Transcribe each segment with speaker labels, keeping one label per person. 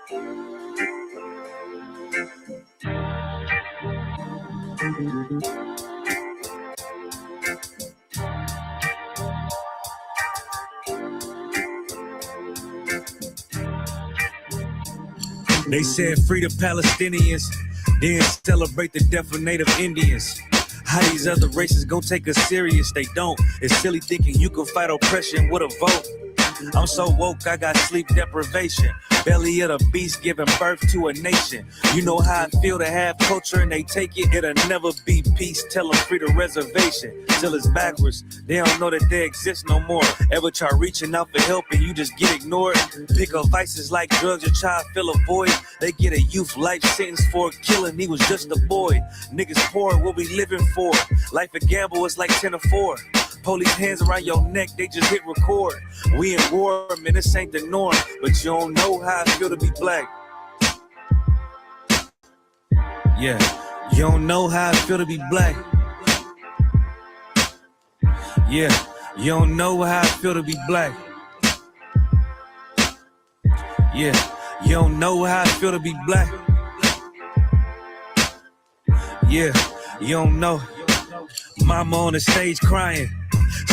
Speaker 1: They said free the Palestinians, then celebrate the death of Native Indians. How these other races gon' take us serious? They don't. It's silly thinking you can fight oppression with a vote. I'm so woke, I got sleep deprivation. Belly of the beast giving birth to a nation. You know how I feel to have culture and they take it. It'll never be peace, tell them free the reservation. Till it's backwards, they don't know that they exist no more. Ever try reaching out for help and you just get ignored? Pick up vices like drugs, your child fill a void. They get a youth life sentence for a killing, he was just a boy. Niggas poor, what we living for? Life a gamble, it's like 10 or 4. Police hands around your neck, they just hit record. We in war, man, this ain't the norm. But you don't know how I feel to be black. Yeah, you don't know how I feel to be black. Yeah, you don't know how I feel to be black. Yeah, you don't know how I feel to be black. Yeah, you don't know. Mama on the stage crying.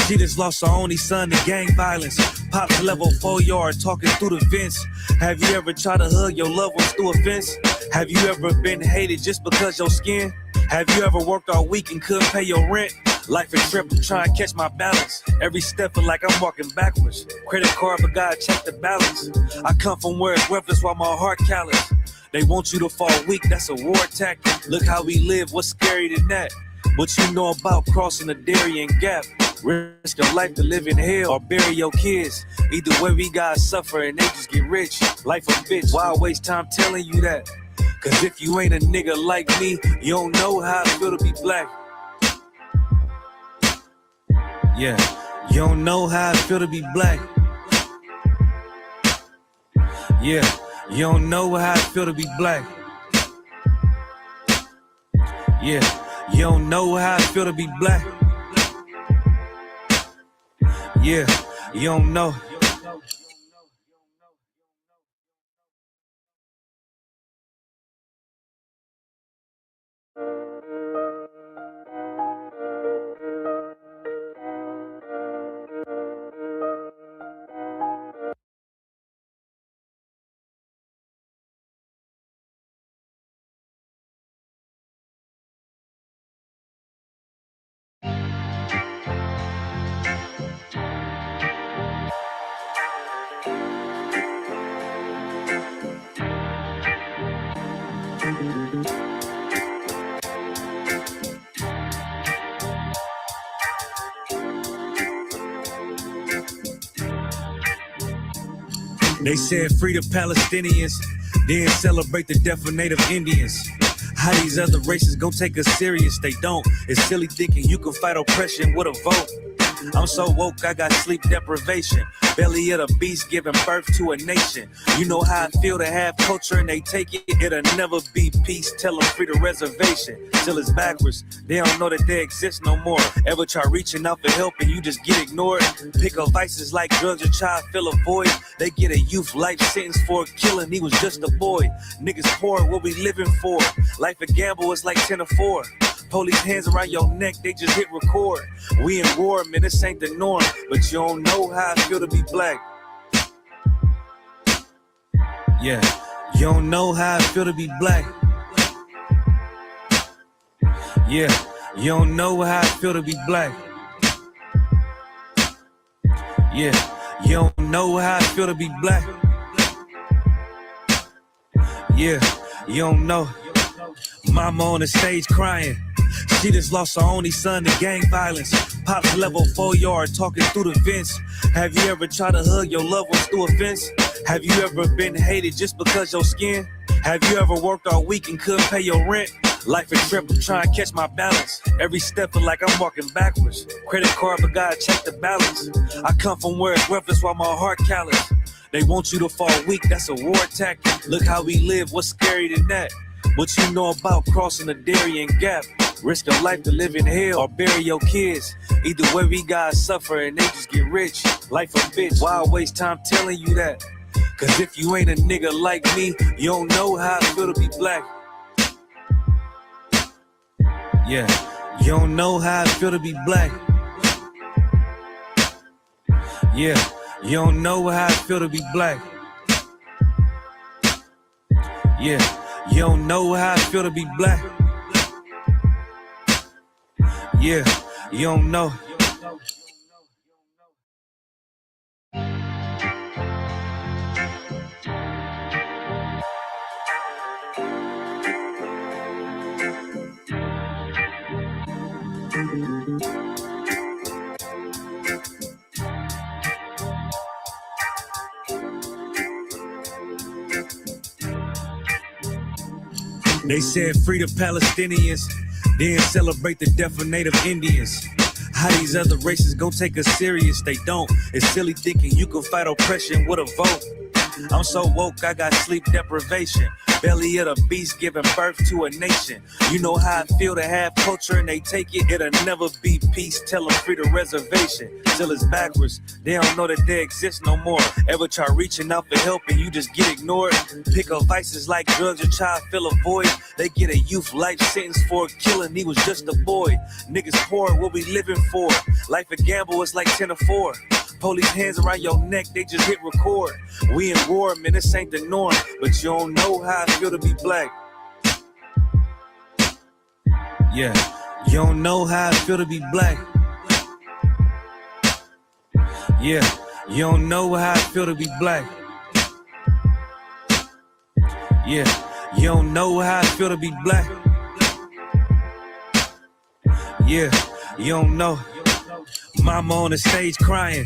Speaker 1: She just lost her only son to gang violence. Pops level 4 yard talking through the vents. Have you ever tried to hug your loved ones through a fence? Have you ever been hated just because your skin? Have you ever worked all week and couldn't pay your rent? Life a trip, I'm trying to catch my balance. Every step feel like I'm walking backwards. Credit card, but God check the balance. I come from where it's worthless while my heart callous. They want you to fall weak, that's a war tactic. Look how we live, what's scary than that? What you know about crossing the Darien Gap? Risk your life to live in hell or bury your kids. Either way we gotta suffer and they just get rich. Life a bitch, why waste time telling you that? Cause if you ain't a nigga like me, you don't know how I feel to be black. Yeah, you don't know how I feel to be black. Yeah, you don't know how I feel to be black. Yeah, you don't know how I feel to be black. Yeah, you don't know. They said free the Palestinians, then celebrate the death of Native Indians. How these other races gon' take us serious? They don't. It's silly thinking you can fight oppression with a vote. I'm so woke, I got sleep deprivation. Belly of the beast giving birth to a nation. You know how I feel to have culture and they take it. It'll never be peace, tell them free the reservation. Till it's backwards, they don't know that they exist no more. Ever try reaching out for help and you just get ignored? Pick up vices like drugs, your child fill a void. They get a youth life sentence for a killing, he was just a boy. Niggas poor, what we living for? Life a gamble, it's like 10 or 4. Police hands around your neck, they just hit record. We in war, man, this ain't the norm. But you don't know how I feel to be black. Yeah, you don't know how I feel to be black. Yeah, you don't know how I feel to be black. Yeah, you don't know how I feel to be black. Yeah, you don't know. Mama on the stage crying. She just lost her only son to gang violence. Pops level 4 yard talking through the vents. Have you ever tried to hug your loved ones through a fence? Have you ever been hated just because your skin? Have you ever worked all week and couldn't pay your rent? Life a trip, I'm trying to catch my balance. Every step feel like I'm walking backwards. Credit card, but God check the balance. I come from where it's worthless while my heart callous. They want you to fall weak, that's a war tactic. Look how we live, what's scary than that? What you know about crossing the Darien Gap? Risk your life to live in hell or bury your kids. Either way we gotta suffer and they just get rich. Life a bitch, why waste time telling you that? Cause if you ain't a nigga like me, you don't know how I feel to be black. Yeah, you don't know how I feel to be black. Yeah, you don't know how I feel to be black. Yeah, you don't know how I feel to be black. Yeah, you don't know. They said free the Palestinians, then celebrate the death of Native Indians. How these other races gon' take us serious? They don't. It's silly thinking you can fight oppression with a vote. I'm so woke, I got sleep deprivation. Belly of the beast giving birth to a nation. You know how I feel to have culture and they take it. It'll never be peace, tell them free the reservation. Still it's backwards, they don't know that they exist no more. Ever try reaching out for help and you just get ignored? Pick up vices like drugs, your child fill a void. They get a youth life sentence for a killing, he was just a boy. Niggas poor, what we living for? Life a gamble, it's like 10 or 4. Police hands around your neck, they just hit record. We in war, man, this ain't the norm. But you don't know how I feel to be black. Yeah, you don't know how I feel to be black. Yeah, you don't know how I feel to be black. Yeah, you don't know how I feel to be black. Yeah, you don't know. Mama on the stage crying.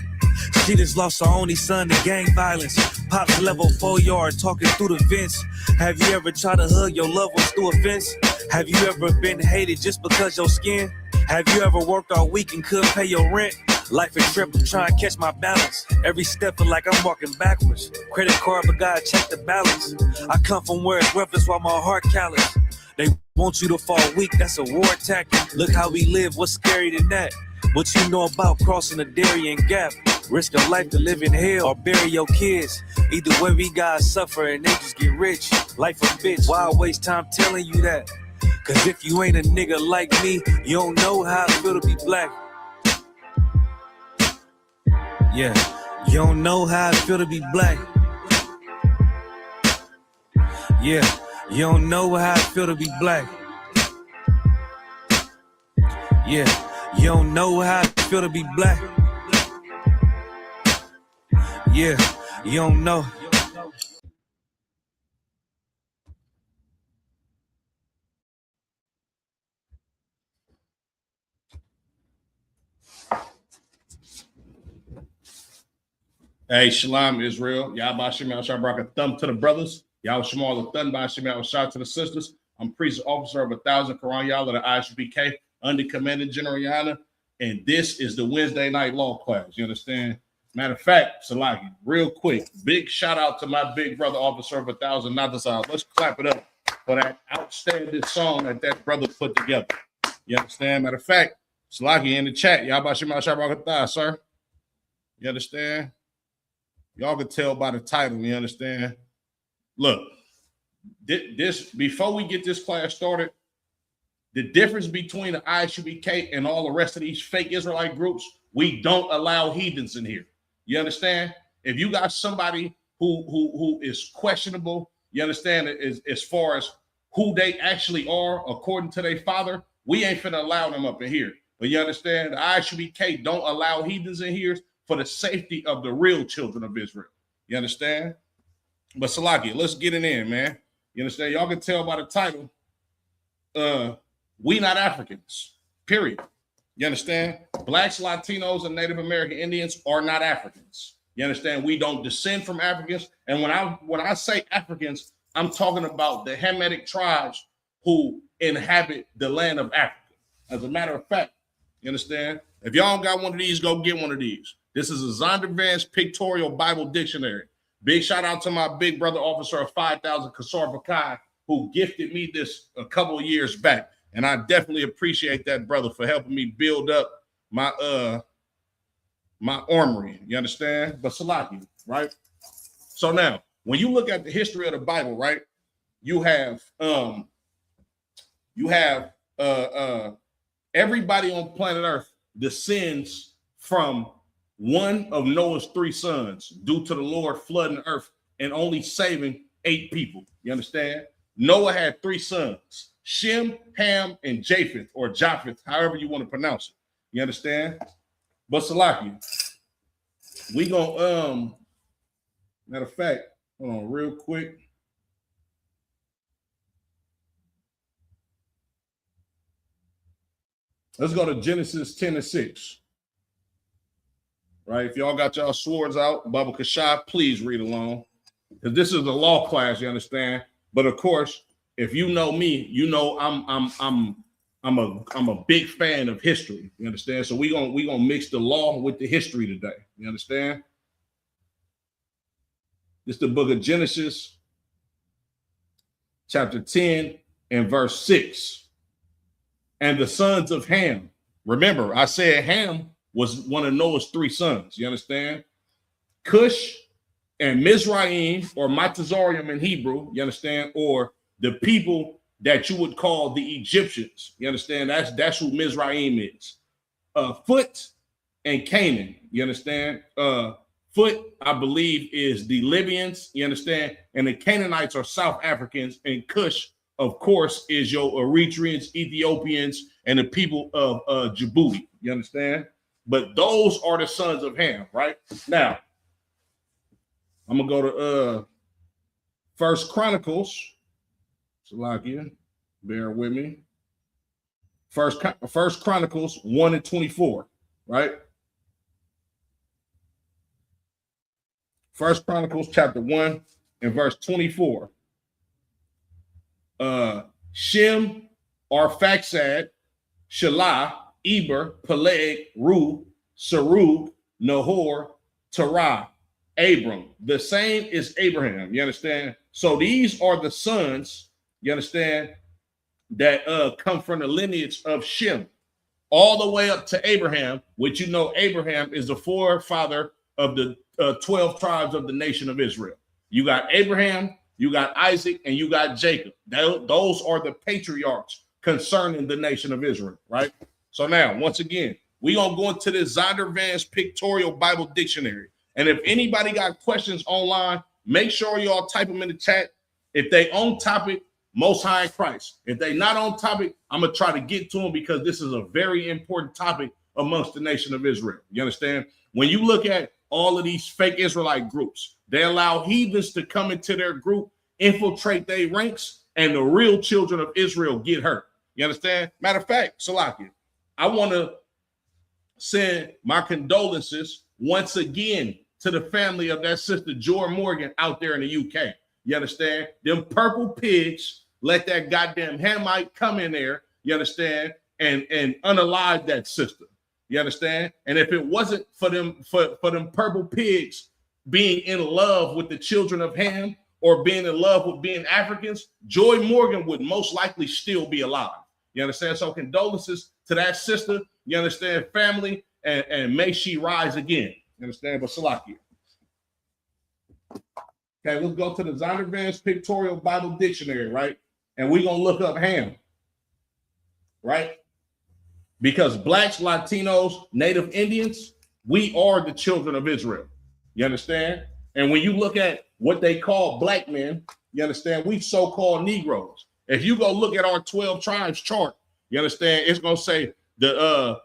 Speaker 1: She just lost her only son to gang violence. Pops level 4 yard talking through the vents. Have you ever tried to hug your loved ones through a fence? Have you ever been hated just because your skin? Have you ever worked all week and couldn't pay your rent? Life a trip, I'm trying to catch my balance. Every step feel like I'm walking backwards. Credit card, but gotta check the balance. I come from where it's rough, that's why my heart callous. They want you to fall weak, that's a war tactic. Look how we live, what's scarier than that? What you know about crossing the Darien Gap? Risk a life to live in hell or bury your kids. Either way we gotta suffer and they just get rich. Life a bitch, why I waste time telling you that? Cause if you ain't a nigga like me, you don't know how I feel to be black. Yeah, you don't know how I feel to be black. Yeah, you don't know how I feel to be black. Yeah, you don't know how I feel to be black. Yeah, you don't know.
Speaker 2: Hey, Shalom, Israel. Yahba Shem Yahshua Barak, a thumb to the brothers. Yahweh Shemal, a thumb by Shem Yahshua to the sisters. I'm priest officer of 1,000 Quran Yah of the ISBK under Commandant General Yana. And this is the Wednesday night law class. You understand? Matter of fact, Salaki, real quick, big shout out to my big brother officer of 1,000 Natasal. Let's clap it up for that outstanding song that brother put together. You understand? Matter of fact, Salaki in the chat. Yahba Shem Yahshua Barak, sir. You understand? Y'all can tell by the title, you understand? Look, this before we get this class started, the difference between the ISUBK and all the rest of these fake Israelite groups, we don't allow heathens in here. You understand? If you got somebody who is questionable, you understand, as far as who they actually are according to their father, we ain't finna allow them up in here. But you understand, the ISUBK don't allow heathens in here for the safety of the real children of Israel. You understand? But Salaki, let's get it in, man. You understand? Y'all can tell by the title, we not Africans, period. You understand? Blacks, Latinos, and Native American Indians are not Africans. You understand? We don't descend from Africans. And when I say Africans, I'm talking about the Hamitic tribes who inhabit the land of Africa. As a matter of fact, you understand? If y'all don't got one of these, go get one of these. This is a Zondervan's Pictorial Bible Dictionary. Big shout out to my big brother officer of 5,000, Kasar Bakai, who gifted me this a couple of years back. And I definitely appreciate that brother for helping me build up my my armory. You understand? But Salaki, right? So now, when you look at the history of the Bible, right? You have everybody on planet Earth descends from one of Noah's 3 sons due to the Lord flooding the earth and only saving 8 people. You understand? Noah had 3 sons, Shem, Ham, and Japheth, or Japheth, however you want to pronounce it. You understand? But Salaki, we gonna matter of fact, hold on real quick. Let's go to Genesis 10:6. Right? If y'all got y'all swords out, Baba Kashaf, please read along. Because this is the law class, you understand? But of course, if you know me, you know I'm a big fan of history. You understand? So we gonna mix the law with the history today. You understand? This is the book of Genesis, chapter 10 and verse 6. And the sons of Ham. Remember, I said Ham was one of Noah's 3 sons. You understand? Cush and Mizraim, or Matazarium in Hebrew, you understand? Or the people that you would call the Egyptians. You understand? That's who Mizraim is. Phut and Canaan. You understand? Phut, I believe, is the Libyans. You understand? And the Canaanites are South Africans. And Cush, of course, is your Eritreans, Ethiopians, and the people of Djibouti. You understand? But those are the sons of Ham, right? Now, I'm gonna go to First Chronicles. Salakia, bear with me. First Chronicles 1 and 24, right? First Chronicles chapter 1 and verse 24. Shem, Arphaxad, Shelah, Eber, Peleg, Ru, Serug, Nahor, Terah, Abram. The same is Abraham. You understand? So these are the sons, you understand, that come from the lineage of Shem, all the way up to Abraham, which you know Abraham is the forefather of the 12 tribes of the nation of Israel. You got Abraham, you got Isaac, and you got Jacob. Those are the patriarchs concerning the nation of Israel, right? So now, once again, we're going to go into the Zondervan's Pictorial Bible Dictionary. And if anybody got questions online, make sure y'all type them in the chat. If they on topic, Most High in Christ. If they not on topic, I'm going to try to get to them because this is a very important topic amongst the nation of Israel. You understand? When you look at all of these fake Israelite groups, they allow heathens to come into their group, infiltrate their ranks, and the real children of Israel get hurt. You understand? Matter of fact, Salakia, I want to send my condolences once again to the family of that sister Joy Morgan out there in the UK. You understand? Them purple pigs let that goddamn Hamite come in there, you understand, and unalive that sister. You understand? And if it wasn't for them purple pigs being in love with the children of Ham or being in love with being Africans, Joy Morgan would most likely still be alive. You understand? So condolences to that sister, you understand, family, and may she rise again. You understand? But Salakia. Okay, let's go to the Zondervan's Pictorial Bible Dictionary, right? And we're going to look up Ham, right? Because blacks, Latinos, Native Indians, we are the children of Israel. You understand? And when you look at what they call black men, you understand, we so-called Negroes. If you go look at our 12 tribes chart, you understand, it's going to say the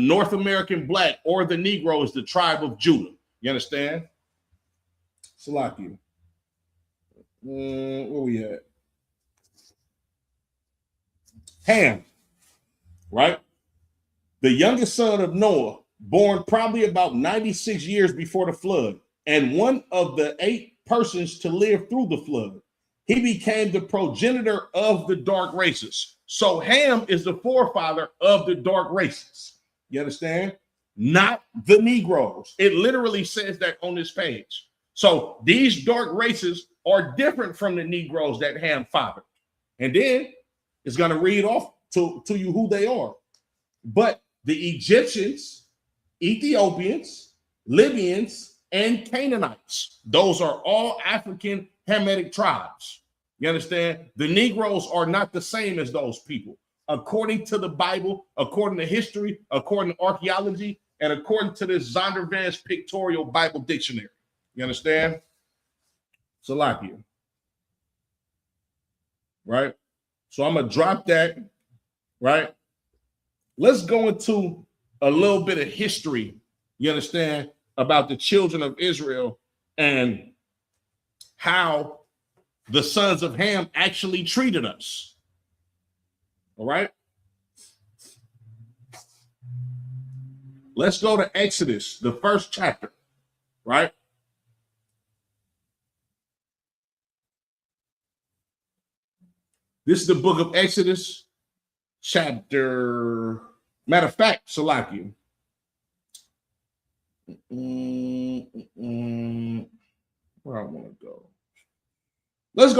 Speaker 2: North American black or the Negro is the tribe of Judah. You understand? Salakia. Where we at? Ham, right? The youngest son of Noah, born probably about 96 years before the flood, and one of the 8 persons to live through the flood. He became the progenitor of the dark races. So Ham is the forefather of the dark races. You understand? Not the Negroes. It literally says that on this page. So these dark races are different from the Negroes that Ham fathered. And then it's going to read off to you who they are. But the Egyptians, Ethiopians, Libyans, and Canaanites. Those are all African Hamitic tribes. You understand? The Negroes are not the same as those people. According to the Bible, according to history, according to archaeology, and according to this Zondervan's Pictorial Bible Dictionary. You understand? Salakia. Right? So I'm going to drop that. Right? Let's go into a little bit of history, you understand, about the children of Israel and how the sons of Ham actually treated us. All right? Let's go to Exodus, the first chapter, right? This is the book of Exodus, chapter, matter of fact, Salakia. Where I want to go. Let's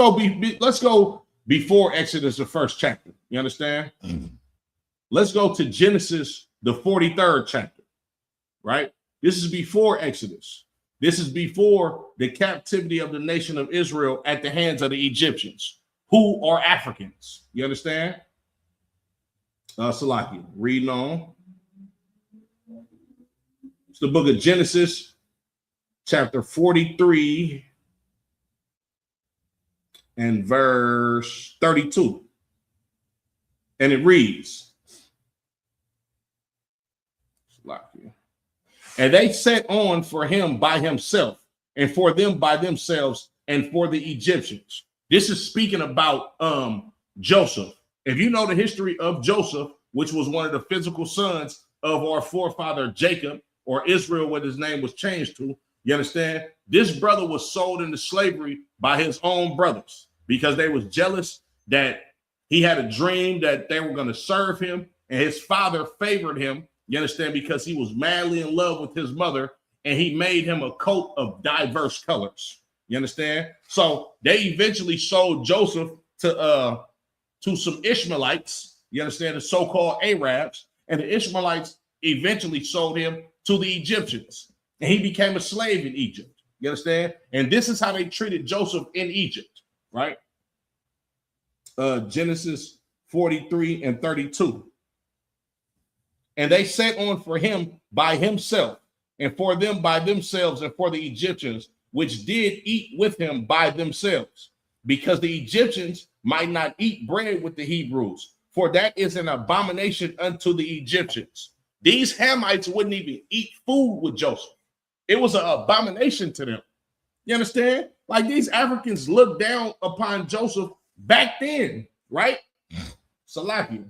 Speaker 2: go before Exodus, the first chapter. You understand? Mm-hmm. Let's go to Genesis, the 43rd chapter, right? This is before Exodus. This is before the captivity of the nation of Israel at the hands of the Egyptians, who are Africans. You understand? Salakia, reading on. It's the book of Genesis, chapter 43 and verse 32. And it reads, and they set on for him by himself, and for them by themselves, and for the Egyptians. This is speaking about Joseph. If you know the history of Joseph, which was one of the physical sons of our forefather Jacob, or Israel, what his name was changed to, you understand? This brother was sold into slavery by his own brothers because they was jealous that he had a dream that they were going to serve him, and his father favored him, you understand, because he was madly in love with his mother, and he made him a coat of diverse colors. You understand? So they eventually sold Joseph to some Ishmaelites, you understand, the so-called Arabs, and the Ishmaelites eventually sold him to the Egyptians, and he became a slave in Egypt. You understand? And this is how they treated Joseph in Egypt, right? Genesis 43 and 32. And they set on for him by himself, and for them by themselves, and for the Egyptians, which did eat with him by themselves, because the Egyptians might not eat bread with the Hebrews, for that is an abomination unto the Egyptians. These Hamites wouldn't even eat food with Joseph. It was an abomination to them. You understand? Like, these Africans looked down upon Joseph back then, right? Salakia.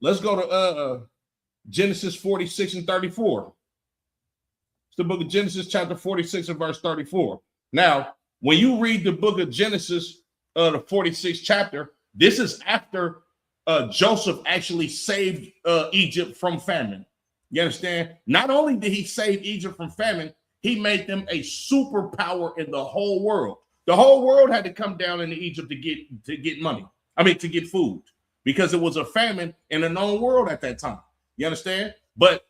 Speaker 2: Let's go to Genesis 46 and 34. It's the book of Genesis, chapter 46 and verse 34. Now, when you read the book of Genesis, the 46th chapter, this is after Joseph actually saved Egypt from famine. You understand? Not only did he save Egypt from famine, he made them a superpower in the whole world. The whole world had to come down into Egypt to get money. I mean, to get food, because it was a famine in the known world at that time. You understand? But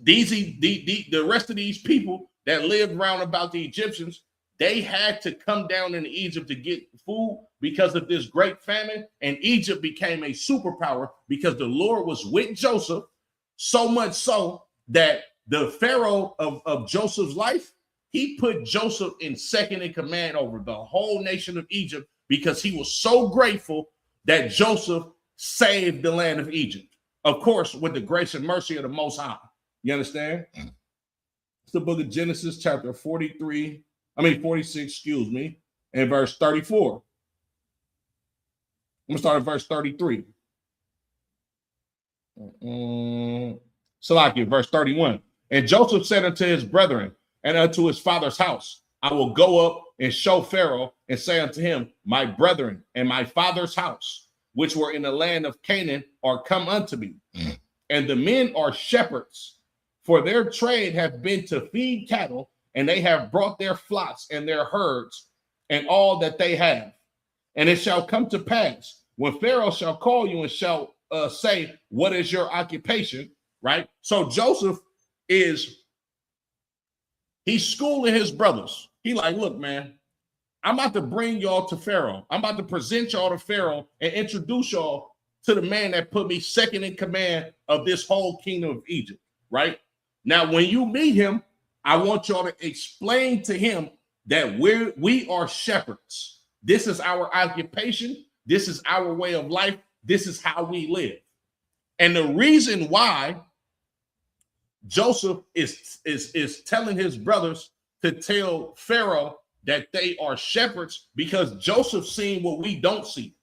Speaker 2: the rest of these people that lived round about the Egyptians, they had to come down into Egypt to get food because of this great famine, and Egypt became a superpower because the Lord was with Joseph, so much so that the Pharaoh of Joseph's life, he put Joseph in second in command over the whole nation of Egypt because he was so grateful that Joseph saved the land of Egypt. Of course, with the grace and mercy of the Most High. You understand? It's the book of Genesis, chapter 46, and verse 34. I'm going to start at verse 33. Salakia, verse 31. And Joseph said unto his brethren and unto his father's house, I will go up and show Pharaoh and say unto him, my brethren and my father's house, which were in the land of Canaan, are come unto me. And the men are shepherds, for their trade hath been to feed cattle, and they have brought their flocks and their herds and all that they have. And it shall come to pass, when Pharaoh shall call you and shall say, what is your occupation? Right? So Joseph is He's schooling his brothers. He like, look, man, I'm about to bring y'all to Pharaoh. I'm about to present y'all to Pharaoh and introduce y'all to the man that put me second in command of this whole kingdom of Egypt, right? Now, when you meet him, I want y'all to explain to him that we are shepherds. This is our occupation. This is our way of life. This is how we live. And the reason why Joseph is telling his brothers to tell Pharaoh that they are shepherds, because Joseph seen what we don't see.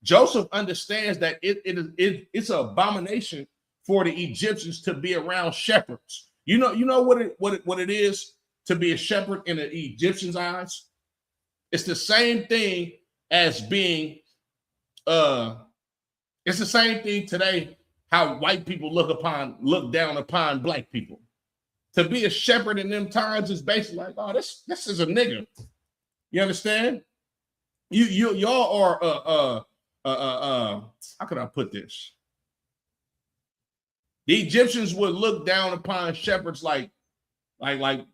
Speaker 2: Joseph understands that it's an abomination for the Egyptians to be around shepherds. You know what it is to be a shepherd in the Egyptians' eyes? It's the same thing as being it's the same thing today how white people look down upon black people. To be a shepherd in them times is basically like, oh, this is a nigga. You understand? Y'all are how can I put this? The Egyptians would look down upon shepherds like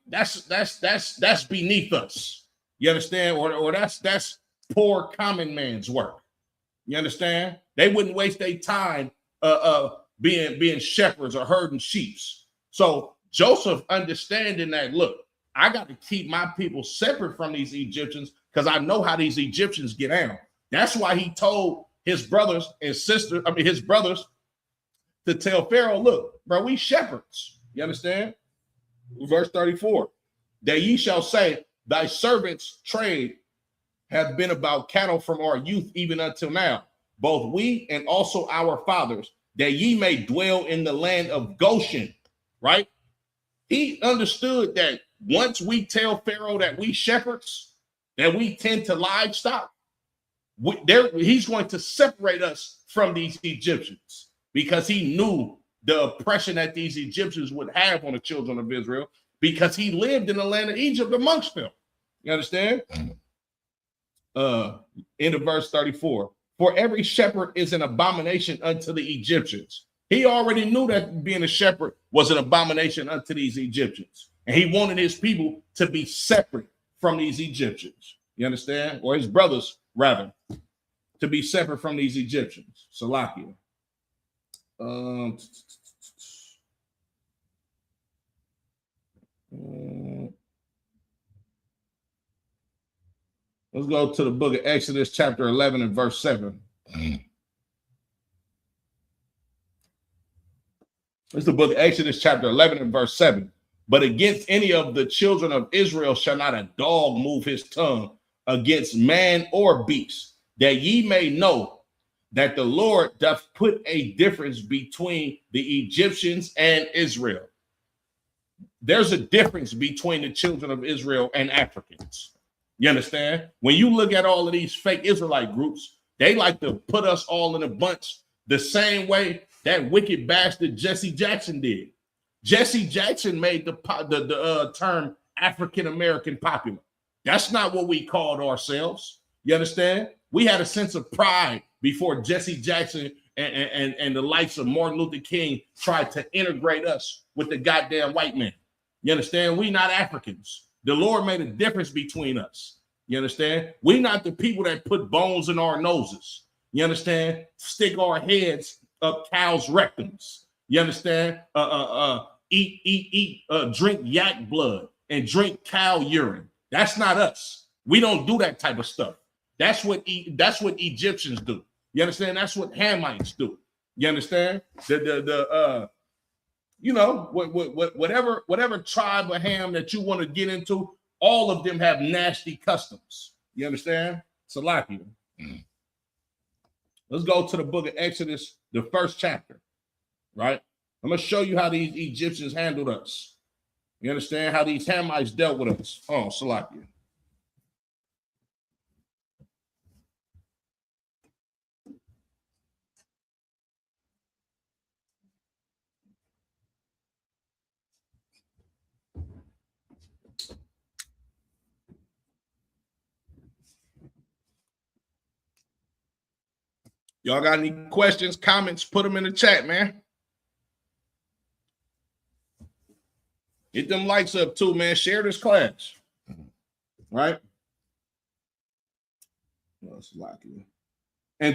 Speaker 2: that's beneath us. You understand? Or that's poor common man's work. You understand? They wouldn't waste their time being shepherds or herding sheep. So Joseph understanding that, look, I got to keep my people separate from these Egyptians because I know how these Egyptians get out. That's why he told his brothers and sisters, his brothers, to tell Pharaoh, look, bro, we shepherds. You understand? Verse 34, that ye shall say, thy servants' trade have been about cattle from our youth even until now, both we and also our fathers, that ye may dwell in the land of Goshen, right? He understood that once we tell Pharaoh that we shepherds, that we tend to livestock, he's going to separate us from these Egyptians, because he knew the oppression that these Egyptians would have on the children of Israel, because he lived in the land of Egypt amongst them. You understand? Into verse 34. For every shepherd is an abomination unto the Egyptians. He already knew that being a shepherd was an abomination unto these Egyptians. And he wanted his people to be separate from these Egyptians. You understand? Or his brothers, rather, to be separate from these Egyptians. Salakia. Let's go to the book of Exodus, chapter 11 and verse 7. It's the book of Exodus, chapter 11 and verse 7. But against any of the children of Israel shall not a dog move his tongue against man or beast, that ye may know that the Lord doth put a difference between the Egyptians and Israel. There's a difference between the children of Israel and Africans. You understand? When you look at all of these fake Israelite groups, they like to put us all in a bunch the same way that wicked bastard Jesse Jackson did. Jesse Jackson made the term African American popular. That's not what we called ourselves. You understand? We had a sense of pride before Jesse Jackson and the likes of Martin Luther King tried to integrate us with the goddamn white man. You understand? We not Africans. The Lord made a difference between us. You understand? We not the people that put bones in our noses. You understand? Stick our heads up cows' rectums. You understand? Drink yak blood and drink cow urine. That's not us. We don't do that type of stuff. That's what Egyptians do. You understand? That's what Hamites do. You understand? Whatever tribe of Ham that you want to get into, all of them have nasty customs. You understand? Salakia. Let's go to the book of Exodus, the first chapter. Right? I'm going to show you how these Egyptians handled us. You understand? How these Hamites dealt with us. Oh, Salakia. Y'all got any questions, comments, put them in the chat, man. Get them likes up too, man. Share this class. Right? And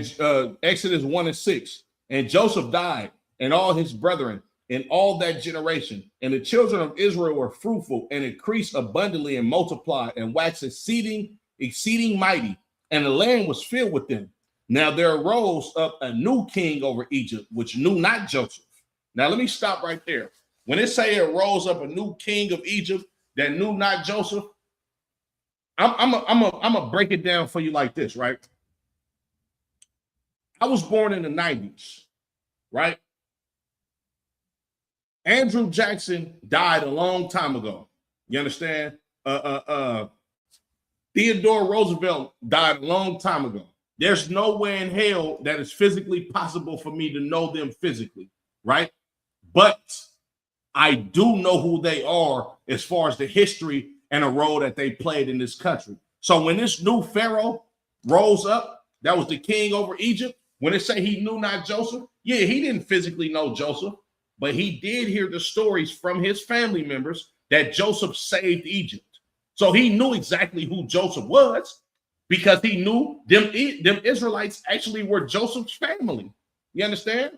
Speaker 2: Exodus 1:6. And Joseph died, and all his brethren, and all that generation. And the children of Israel were fruitful and increased abundantly and multiplied and waxed exceeding mighty. And the land was filled with them. Now there arose up a new king over Egypt, which knew not Joseph. Now let me stop right there. When it say it rose up a new king of Egypt that knew not Joseph, I'm gonna break it down for you like this, right? I was born in the 90s, right? Andrew Jackson died a long time ago. You understand? Theodore Roosevelt died a long time ago. There's no way in hell that it's physically possible for me to know them physically, right? But I do know who they are as far as the history and a role that they played in this country. So when this new Pharaoh rose up, that was the king over Egypt, when they say he knew not Joseph, yeah, he didn't physically know Joseph, but he did hear the stories from his family members that Joseph saved Egypt. So he knew exactly who Joseph was because he knew them Israelites actually were Joseph's family. You understand?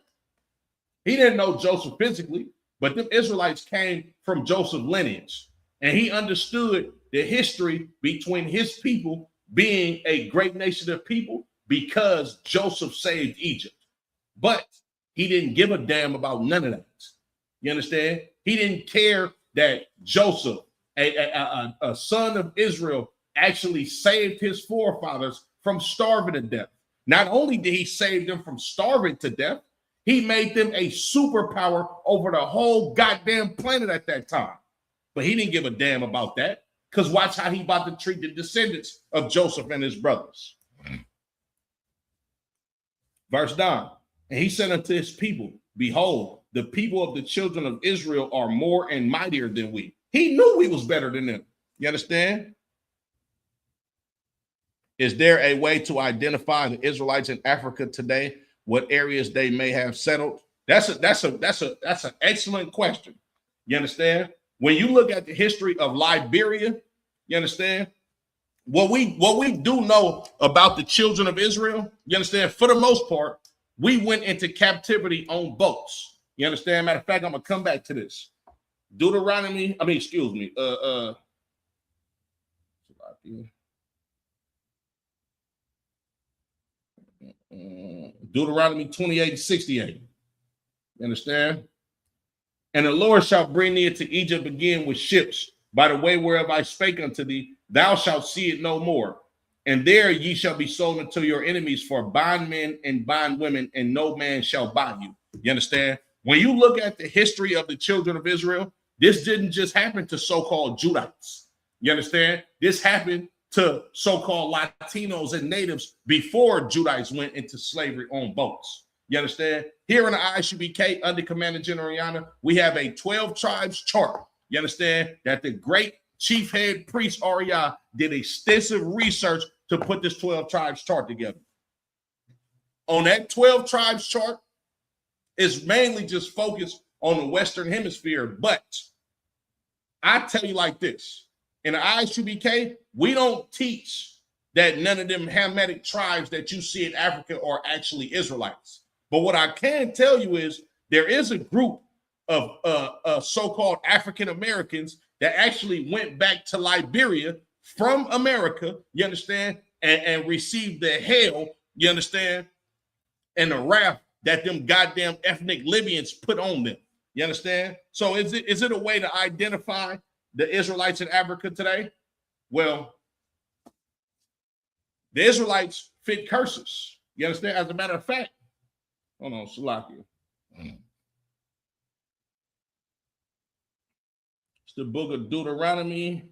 Speaker 2: He didn't know Joseph physically, but them Israelites came from Joseph's lineage. And he understood the history between his people being a great nation of people because Joseph saved Egypt. But he didn't give a damn about none of that. You understand? He didn't care that Joseph, a son of Israel, actually saved his forefathers from starving to death. Not only did he save them from starving to death, he made them a superpower over the whole goddamn planet at that time. But he didn't give a damn about that because watch how he about to treat the descendants of Joseph and his brothers. Verse 9, and he said unto his people, behold, the people of the children of Israel are more and mightier than we. He knew we was better than them. You understand? Is there a way to identify the Israelites in Africa today? What areas they may have settled? That's an excellent question. You understand? When you look at the history of Liberia, you understand? What we do know about the children of Israel, you understand? For the most part, we went into captivity on boats. You understand? Matter of fact, I'm gonna come back to this. Deuteronomy 28:68. You understand? And the Lord shall bring thee into Egypt again with ships, by the way whereof I spake unto thee, thou shalt see it no more. And there ye shall be sold unto your enemies for bondmen and bondwomen, and no man shall buy you. You understand? When you look at the history of the children of Israel, this didn't just happen to so-called Judites. You understand? This happened to so-called Latinos and natives before Judites went into slavery on boats. You understand? Here in the ISUBK under Commander General Yana, we have a 12 tribes chart. You understand that the great chief head priest Arya did extensive research to put this 12 tribes chart together. On that 12 tribes chart is mainly just focused on the Western Hemisphere. But I tell you like this, in the ISUBK, we don't teach that none of them Hamitic tribes that you see in Africa are actually Israelites. But what I can tell you is there is a group of so-called African Americans that actually went back to Liberia from America, you understand, and received the hell, you understand, and the wrath that them goddamn ethnic Libyans put on them. You understand? So is it a way to identify the Israelites in Africa today? Well, the Israelites fit curses. You understand? As a matter of fact, hold on, Salakia. It's the book of Deuteronomy.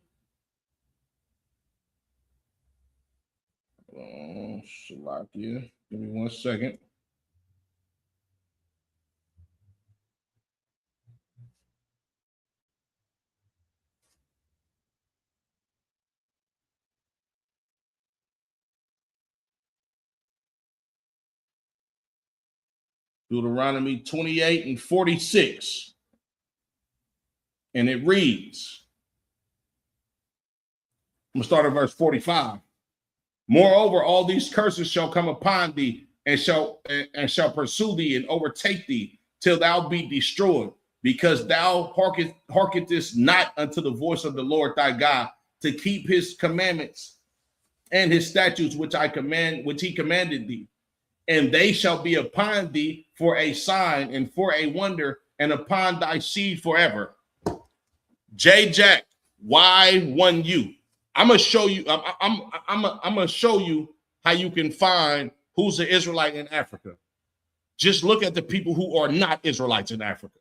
Speaker 2: Salakia. Give me 1 second. Deuteronomy 28:46. And it reads, I'm going to start at verse 45. Moreover, all these curses shall come upon thee and shall pursue thee and overtake thee till thou be destroyed, because thou hearkenest not unto the voice of the Lord thy God to keep his commandments and his statutes which he commanded thee. And they shall be upon thee for a sign and for a wonder, and upon thy seed forever. J Jack, Y1U. I'm gonna show you. I'm gonna show you how you can find who's an Israelite in Africa. Just look at the people who are not Israelites in Africa.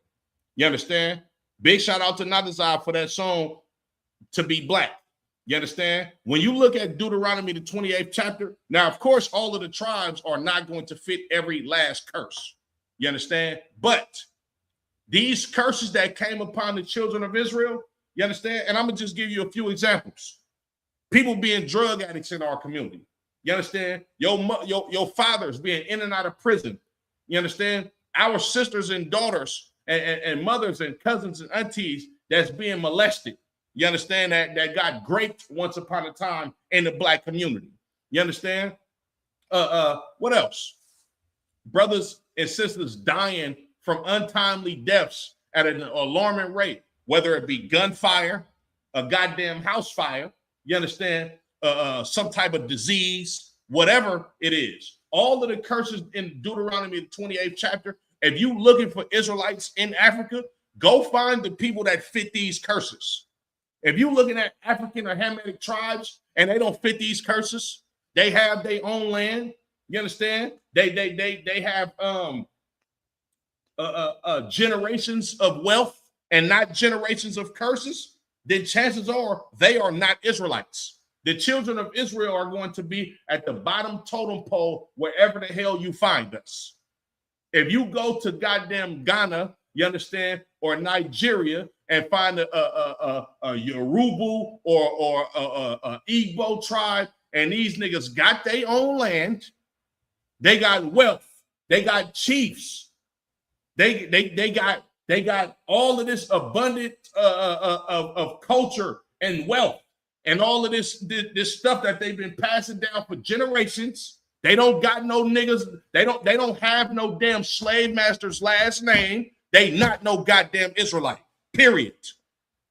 Speaker 2: You understand? Big shout out to Nadazar for that song, To Be Black. You understand? When you look at Deuteronomy, the 28th chapter, now, of course, all of the tribes are not going to fit every last curse. You understand? But these curses that came upon the children of Israel, you understand? And I'm going to just give you a few examples. People being drug addicts in our community. You understand? Your fathers being in and out of prison. You understand? Our sisters and daughters and mothers and cousins and aunties that's being molested. You understand? That got raped once upon a time in the black community. You understand? What else? Brothers and sisters dying from untimely deaths at an alarming rate, whether it be gunfire, a goddamn house fire, you understand, some type of disease, whatever it is. All of the curses in Deuteronomy, the 28th chapter, if you looking for Israelites in Africa, go find the people that fit these curses. If you're looking at African or Hamitic tribes and they don't fit these curses, they have their own land. You understand? They have generations of wealth and not generations of curses. Then chances are they are not Israelites. The children of Israel are going to be at the bottom totem pole wherever the hell you find us. If you go to goddamn Ghana, you understand, or Nigeria, and find a Yoruba or a Igbo tribe, and these niggas got their own land, they got wealth, they got chiefs, they got all of this abundance of culture and wealth, and all of this stuff that they've been passing down for generations. They don't got no niggas. They don't have no damn slave master's last name. They not no goddamn Israelite. Period.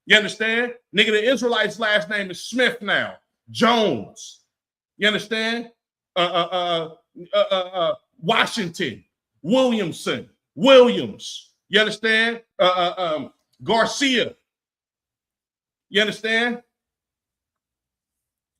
Speaker 2: You understand? Nigga, the Israelite's last name is Smith now. Jones. You understand? Washington. Williamson. Williams. You understand? Garcia. You understand?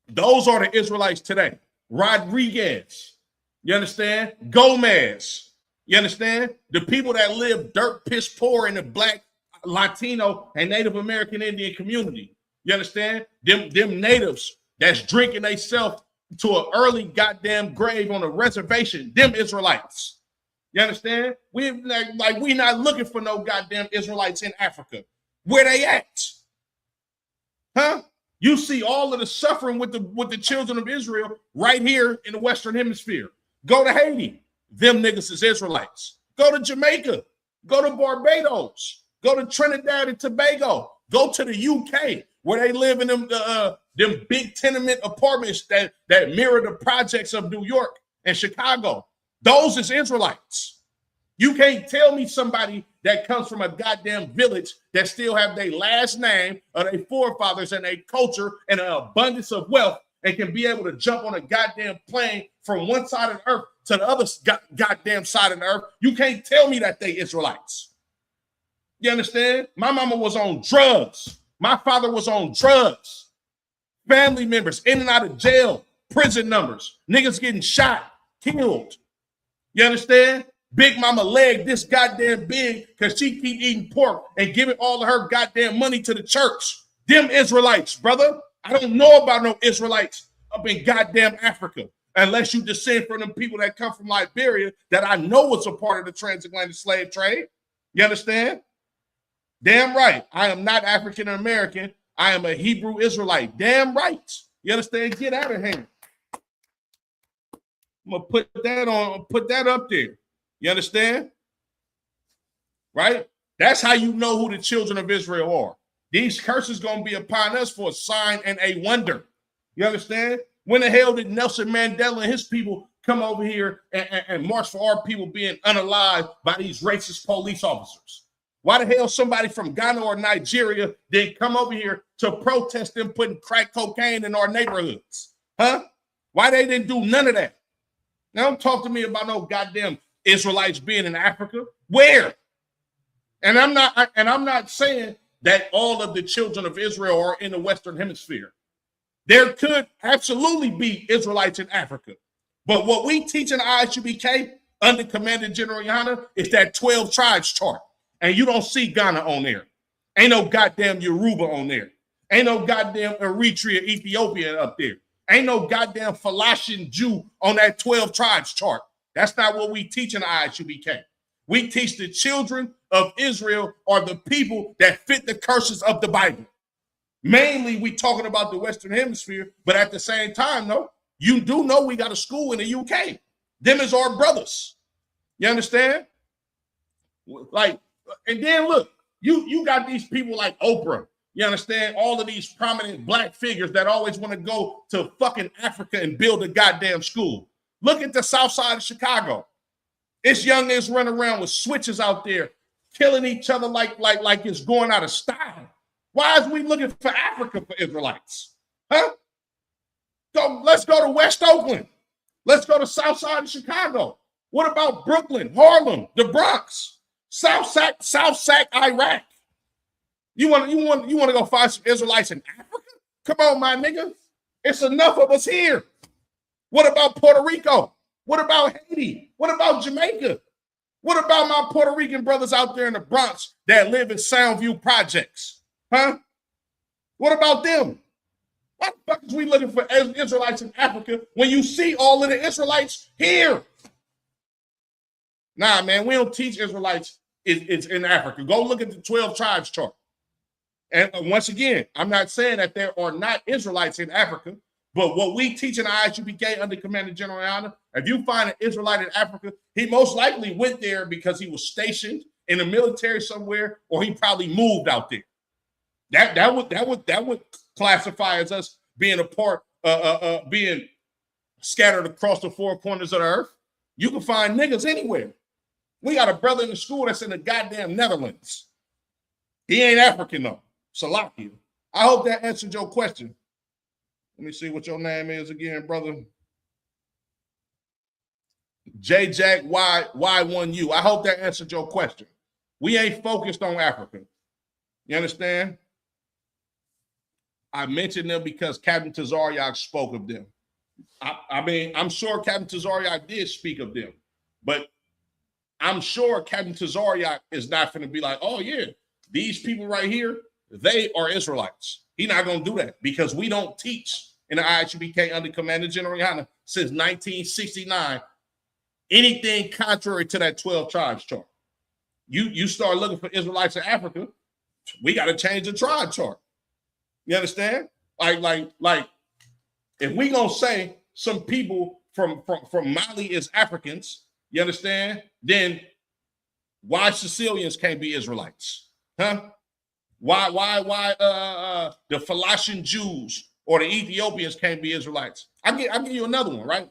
Speaker 2: Those are the Israelites today. Rodriguez. You understand? Gomez. You understand? The people that live dirt piss poor in the black, Latino, and Native American Indian community. You understand? Them natives that's drinking themselves to an early goddamn grave on a reservation. Them Israelites. You understand? We not looking for no goddamn Israelites in Africa. Where they at? Huh? You see all of the suffering with the children of Israel right here in the Western Hemisphere. Go to Haiti. Them niggas is Israelites. Go to Jamaica. Go to Barbados. Go to Trinidad and Tobago. Go to the UK where they live in them big tenement apartments that mirror the projects of New York and Chicago. Those is Israelites. You can't tell me somebody that comes from a goddamn village that still have their last name or their forefathers and their culture and an abundance of wealth and can be able to jump on a goddamn plane from one side of the earth to the other goddamn side of the earth. You can't tell me that they Israelites. You understand? My mama was on drugs. My father was on drugs. Family members in and out of jail, prison numbers, niggas getting shot, killed. You understand? Big mama leg this goddamn big because she keep eating pork and giving all of her goddamn money to the church. Them Israelites, brother. I don't know about no Israelites up in goddamn Africa unless you descend from them people that come from Liberia that I know was a part of the transatlantic slave trade. You understand? Damn right. I am not African American. I am a Hebrew Israelite. Damn right. You understand? Get out of here. I'm gonna put that up there. You understand? Right? That's how you know who the children of Israel are. These curses going to be upon us for a sign and a wonder. You understand? When the hell did Nelson Mandela and his people come over here and march for our people being unalived by these racist police officers? Why the hell somebody from Ghana or Nigeria didn't come over here to protest them putting crack cocaine in our neighborhoods? Huh? Why they didn't do none of that? Now don't talk to me about no goddamn Israelites being in Africa. Where? And I'm not saying that all of the children of Israel are in the Western Hemisphere. There could absolutely be Israelites in Africa. But what we teach in ISUBK under Commander General Yana is that 12 tribes chart. And you don't see Ghana on there. Ain't no goddamn Yoruba on there. Ain't no goddamn Eritrea, Ethiopia up there. Ain't no goddamn Falashin Jew on that 12 tribes chart. That's not what we teach in ISUBK. We teach the children of Israel are the people that fit the curses of the Bible. Mainly, we talking about the Western Hemisphere, but at the same time, though, you do know we got a school in the UK. Them is our brothers. You understand? Like, and then look, you got these people like Oprah. You understand? All of these prominent black figures that always want to go to fucking Africa and build a goddamn school. Look at the south side of Chicago. It's young niggas running around with switches out there, killing each other like it's going out of style. Why is we looking for Africa for Israelites? Huh? Let's go to West Oakland. Let's go to south side of Chicago. What about Brooklyn, Harlem, the Bronx, South Sac, Iraq? You want to go find some Israelites in Africa? Come on, my nigga. It's enough of us here. What about Puerto Rico? What about Haiti? What about Jamaica? What about my Puerto Rican brothers out there in the Bronx that live in Soundview projects? Huh? What about them? Why the fuck is we looking for Israelites in Africa when you see all of the Israelites here? Nah, man, we don't teach Israelites it's in Africa. Go look at the 12 tribes chart. And once again, I'm not saying that there are not Israelites in Africa, but what we teach in ISUBK under Commander General Yana, if you find an Israelite in Africa, he most likely went there because he was stationed in the military somewhere, or he probably moved out there. That would classify as us being a part, being scattered across the four corners of the earth. You can find niggas anywhere. We got a brother in the school that's in the goddamn Netherlands. He ain't African though. Salakia. I hope that answered your question. Let me see what your name is again, brother. J Jack Y1U. I hope that answered your question. We ain't focused on Africa. You understand? I mentioned them because Captain Tazariak spoke of them. I mean, I'm sure Captain Tazariak did speak of them, but I'm sure Captain Tazariak is not going to be like, oh yeah, these people right here, they are Israelites. He's not going to do that because we don't teach in the ISUBK under Commander General Yana since 1969 anything contrary to that 12 tribes chart. You start looking for Israelites in Africa, we got to change the tribe chart. You understand? Like, if we gonna say some people from Mali is Africans, you understand? Then why Sicilians can't be Israelites? Huh? Why the Falashin Jews or the Ethiopians can't be Israelites? I'll give you another one, right?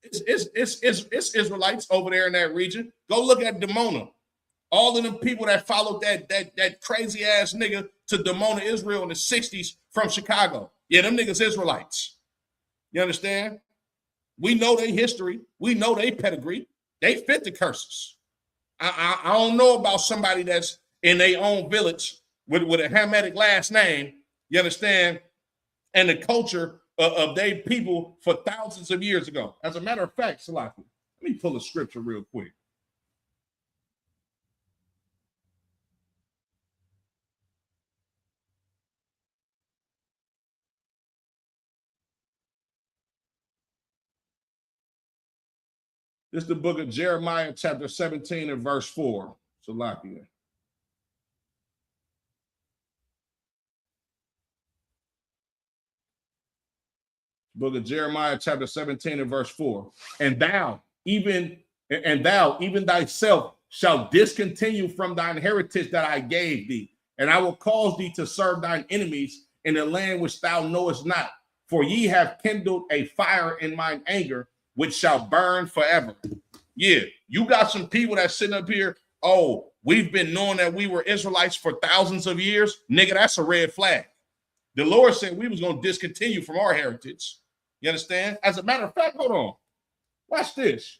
Speaker 2: It's Israelites over there in that region. Go look at Dimona. All of them people that followed that crazy ass nigga to Dimona, Israel in the 60s from Chicago. Yeah, them niggas Israelites. You understand? We know their history. We know their pedigree. They fit the curses. I don't know about somebody that's in their own village with a Hamitic last name, you understand, and the culture of their people for thousands of years ago. As a matter of fact, Salaki, let me pull a scripture real quick. This is the book of Jeremiah, chapter 17 and verse 4. Salakia. Book of Jeremiah, chapter 17 and verse 4. And thou, even thyself, shalt discontinue from thine heritage that I gave thee, and I will cause thee to serve thine enemies in the land which thou knowest not. For ye have kindled a fire in mine anger, which shall burn forever. Yeah, you got some people that sitting up here, oh, we've been knowing that we were Israelites for thousands of years. Nigga, that's a red flag. The Lord said we was going to discontinue from our heritage. You understand? As a matter of fact, hold on. Watch this.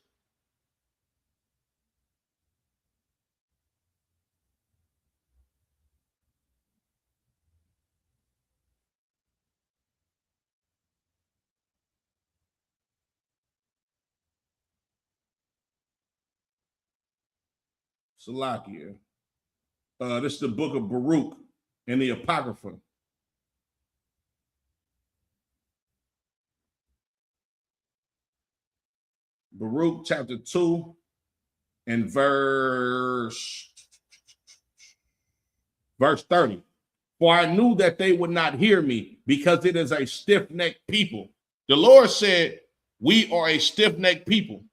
Speaker 2: Salakia. This is the book of Baruch in the Apocrypha. Baruch chapter 2 and verse 30. For I knew that they would not hear me, because it is a stiff-necked people. The Lord said, we are a stiff-necked people.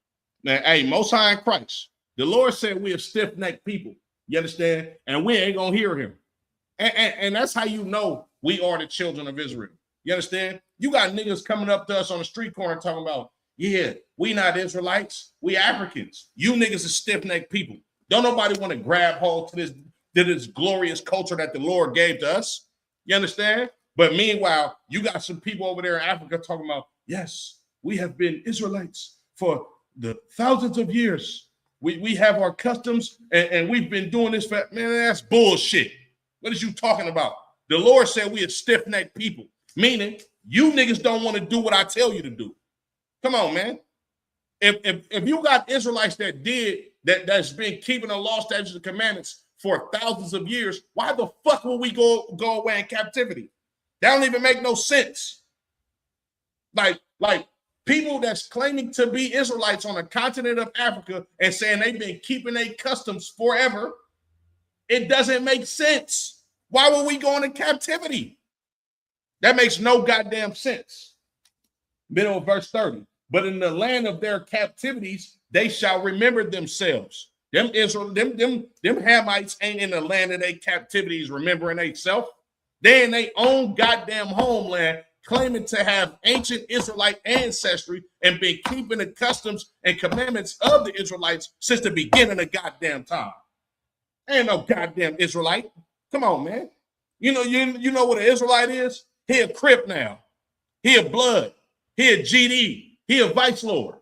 Speaker 2: Now, hey, Most High in Christ, the Lord said we are stiff-necked people. You understand? And we ain't going to hear him. And that's how you know we are the children of Israel. You understand? You got niggas coming up to us on the street corner talking about, yeah, we not Israelites. We Africans. You niggas are stiff-necked people. Don't nobody want to grab hold to this glorious culture that the Lord gave to us. You understand? But meanwhile, you got some people over there in Africa talking about, yes, we have been Israelites for the thousands of years. We have our customs and we've been doing this for, man, that's bullshit. What is you talking about? The Lord said we are stiff-necked people, meaning you niggas don't want to do what I tell you to do. Come on, man. If you got Israelites that's been keeping the law, statutes, and commandments for thousands of years, why the fuck will we go away in captivity? That don't even make no sense. Like people that's claiming to be Israelites on the continent of Africa and saying they've been keeping their customs forever, it doesn't make sense. Why would we go into captivity? That makes no goddamn sense. Middle of verse 30. But in the land of their captivities, they shall remember themselves. Them Hamites ain't in the land of their captivities remembering themselves. They in their own goddamn homeland, claiming to have ancient Israelite ancestry and been keeping the customs and commandments of the Israelites since the beginning of goddamn time. Ain't no goddamn Israelite. Come on, man. You know what an Israelite is? He a Crip now. He a Blood. He a GD. He a Vice Lord.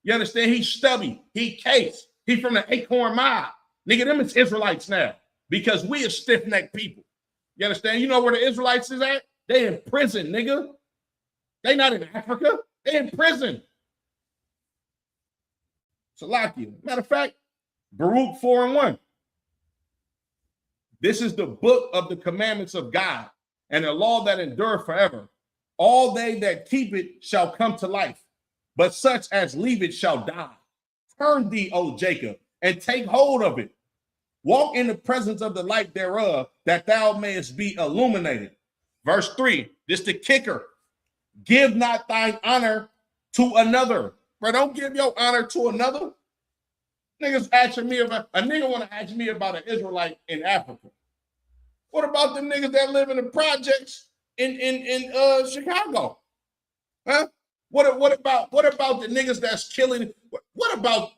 Speaker 2: You understand? He's Stubby. He Case. He from the Acorn Mob. Nigga, them is Israelites now because we are stiff-necked people. You understand? You know where the Israelites is at? They in prison, nigga. They not in Africa. They in prison. Salakia. Matter of fact, Baruch 4:1. This is the book of the commandments of God and the law that endure forever. All they that keep it shall come to life, but such as leave it shall die. Turn thee, O Jacob, and take hold of it. Walk in the presence of the light thereof, that thou mayest be illuminated. Verse 3, this the kicker. Give not thine honor to another. Bro, don't give your honor to another. Niggas asking me about, a nigga want to ask me about an Israelite in Africa. What about the niggas that live in the projects in Chicago? Huh? What about the niggas that's killing? What about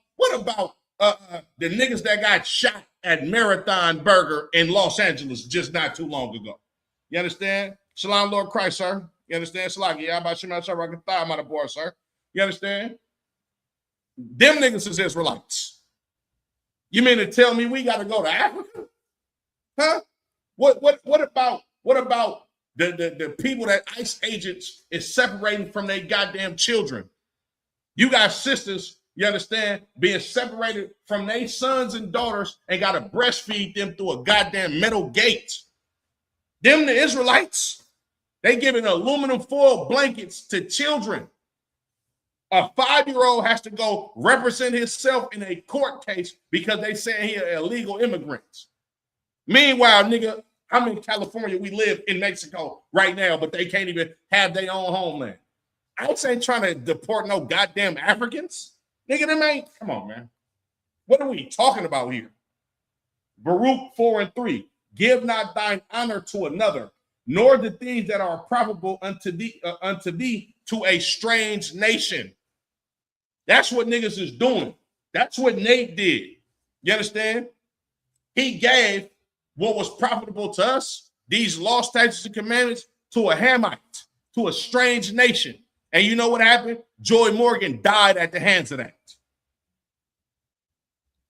Speaker 2: the niggas that got shot at Marathon Burger in Los Angeles just not too long ago? You understand? Shalom, Lord Christ, sir. You understand? Salaki, sir. You understand? Them niggas is Israelites. You mean to tell me we got to go to Africa? Huh? What about the people that ICE agents is separating from their goddamn children? You got sisters, you understand, being separated from their sons and daughters and got to breastfeed them through a goddamn metal gate. Them the Israelites. They giving aluminum foil blankets to children. A 5-year-old has to go represent himself in a court case because they saying he an illegal immigrant. Meanwhile, nigga, I'm in California. We live in Mexico right now, but they can't even have their own homeland. I ain't trying to deport no goddamn Africans. Nigga, them ain't. Come on, man. What are we talking about here? Baruch 4:3. Give not thine honor to another, nor the things that are profitable unto thee to a strange nation. That's what niggas is doing. That's what Nate did. You understand? He gave what was profitable to us, these law, statutes, and commandments, to a Hamite, to a strange nation. And you know what happened? Joy Morgan died at the hands of that.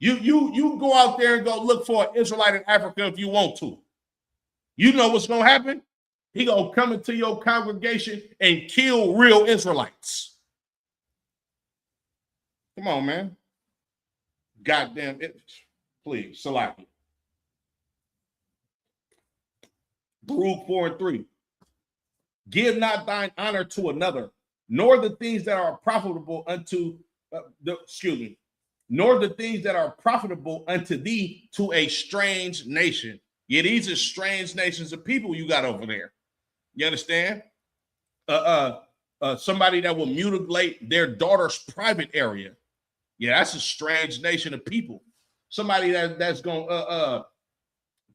Speaker 2: You go out there and go look for an Israelite in Africa if you want to. You know what's going to happen? He going to come into your congregation and kill real Israelites. Come on, man. Goddamn it. Please, Salaki. Baruch 4:3. Give not thine honor to another, nor the things that are profitable unto, nor the things that are profitable unto thee to a strange nation. Yeah, these are strange nations of people you got over there. You understand? Somebody that will mutilate their daughter's private area. Yeah, that's a strange nation of people. Somebody that's going to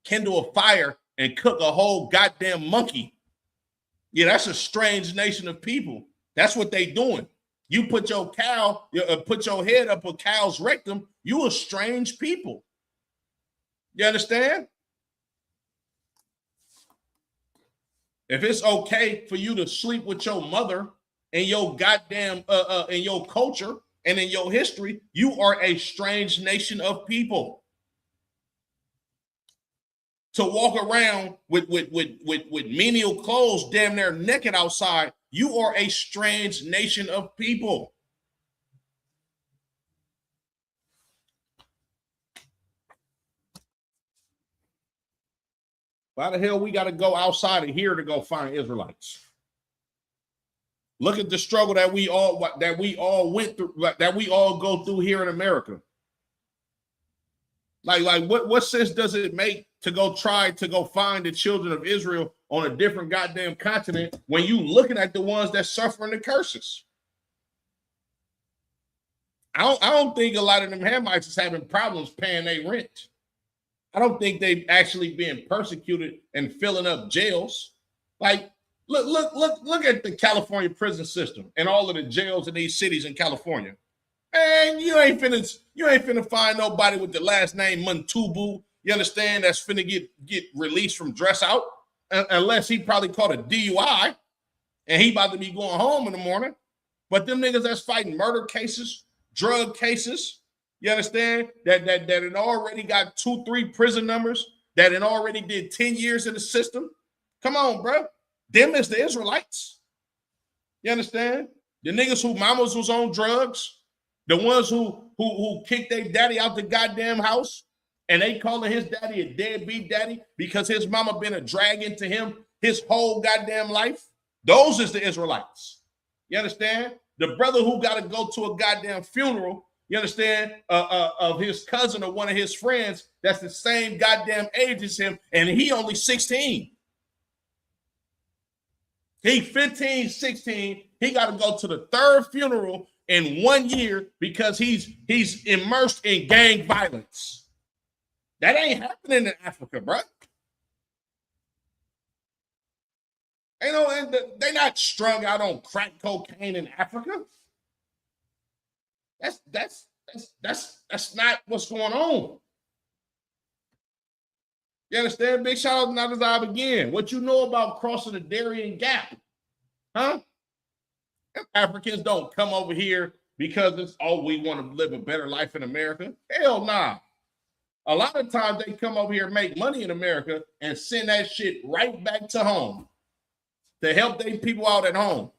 Speaker 2: kindle a fire and cook a whole goddamn monkey. Yeah, that's a strange nation of people. That's what they doing. You put your cow, put your head up a cow's rectum, you a strange people. You understand? If it's okay for you to sleep with your mother in your goddamn in your culture and in your history, you are a strange nation of people. To walk around with menial clothes, damn near naked outside, you are a strange nation of people. Why the hell we got to go outside of here to go find Israelites? Look at the struggle that we all went through, that we all go through here in America. Like what sense does it make to go try to go find the children of Israel on a different goddamn continent when you looking at the ones that suffering the curses? I don't think a lot of them Hamites is having problems paying their rent. I don't think they've actually been persecuted and filling up jails. Like, look at the California prison system and all of the jails in these cities in California. Man, you ain't finna find nobody with the last name Montubu, you understand, that's finna get released from dress out, unless he probably caught a DUI and he about to be going home in the morning. But them niggas that's fighting murder cases, drug cases, you understand, that it already got 2-3 prison numbers, that it already did 10 years in the system. Come on, bro. Them is the Israelites. You understand? The niggas who mamas was on drugs, the ones who kicked their daddy out the goddamn house, and they calling his daddy a deadbeat daddy because his mama been a drag into him his whole goddamn life. Those is the Israelites. You understand? The brother who got to go to a goddamn funeral, you understand, of his cousin or one of his friends that's the same goddamn age as him, and he only 16. He 15, 16. He got to go to the third funeral in 1 year because he's immersed in gang violence. That ain't happening in Africa, bro. You know, and they not strung out on crack cocaine in Africa. That's not what's going on. You understand? Big shout out to Nadazab again. What you know about crossing the Darien Gap? Huh? Africans don't come over here because it's, oh, we want to live a better life in America. Hell nah. A lot of times they come over here and make money in America and send that shit right back to home to help their people out at home.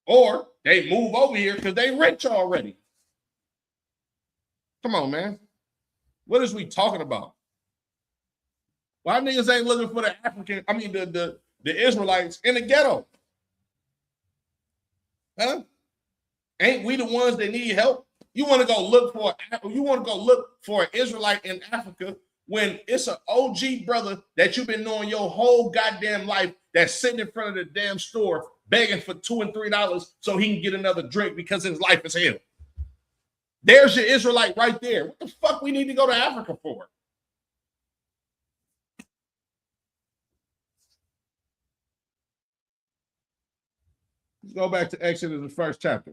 Speaker 2: Or they move over here because they rich already. Come on, man. What is we talking about? Why niggas ain't looking for the Israelites in the ghetto? Huh? Ain't we the ones that need help? You want to go look for an Israelite in Africa when it's an OG brother that you've been knowing your whole goddamn life that's sitting in front of the damn store begging for $2 and $3 so he can get another drink because his life is hell. There's your Israelite right there. What the fuck we need to go to Africa for? Let's go back to Exodus, the first chapter.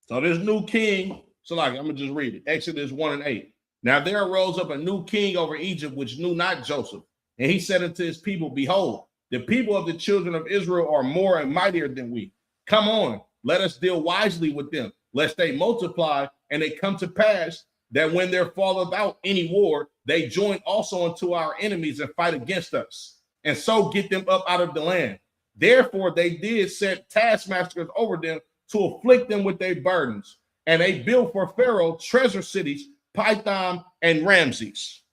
Speaker 2: So this new king, so like I'm gonna just read it. Exodus 1 and 8. Now there arose up a new king over Egypt, which knew not Joseph. And he said unto his people, behold, the people of the children of Israel are more and mightier than we. Come on, let us deal wisely with them, lest they multiply, and it come to pass that when there falleth out any war, they join also unto our enemies and fight against us, and so get them up out of the land. Therefore they did set taskmasters over them to afflict them with their burdens. And they built for Pharaoh treasure cities, Pithom and Ramses.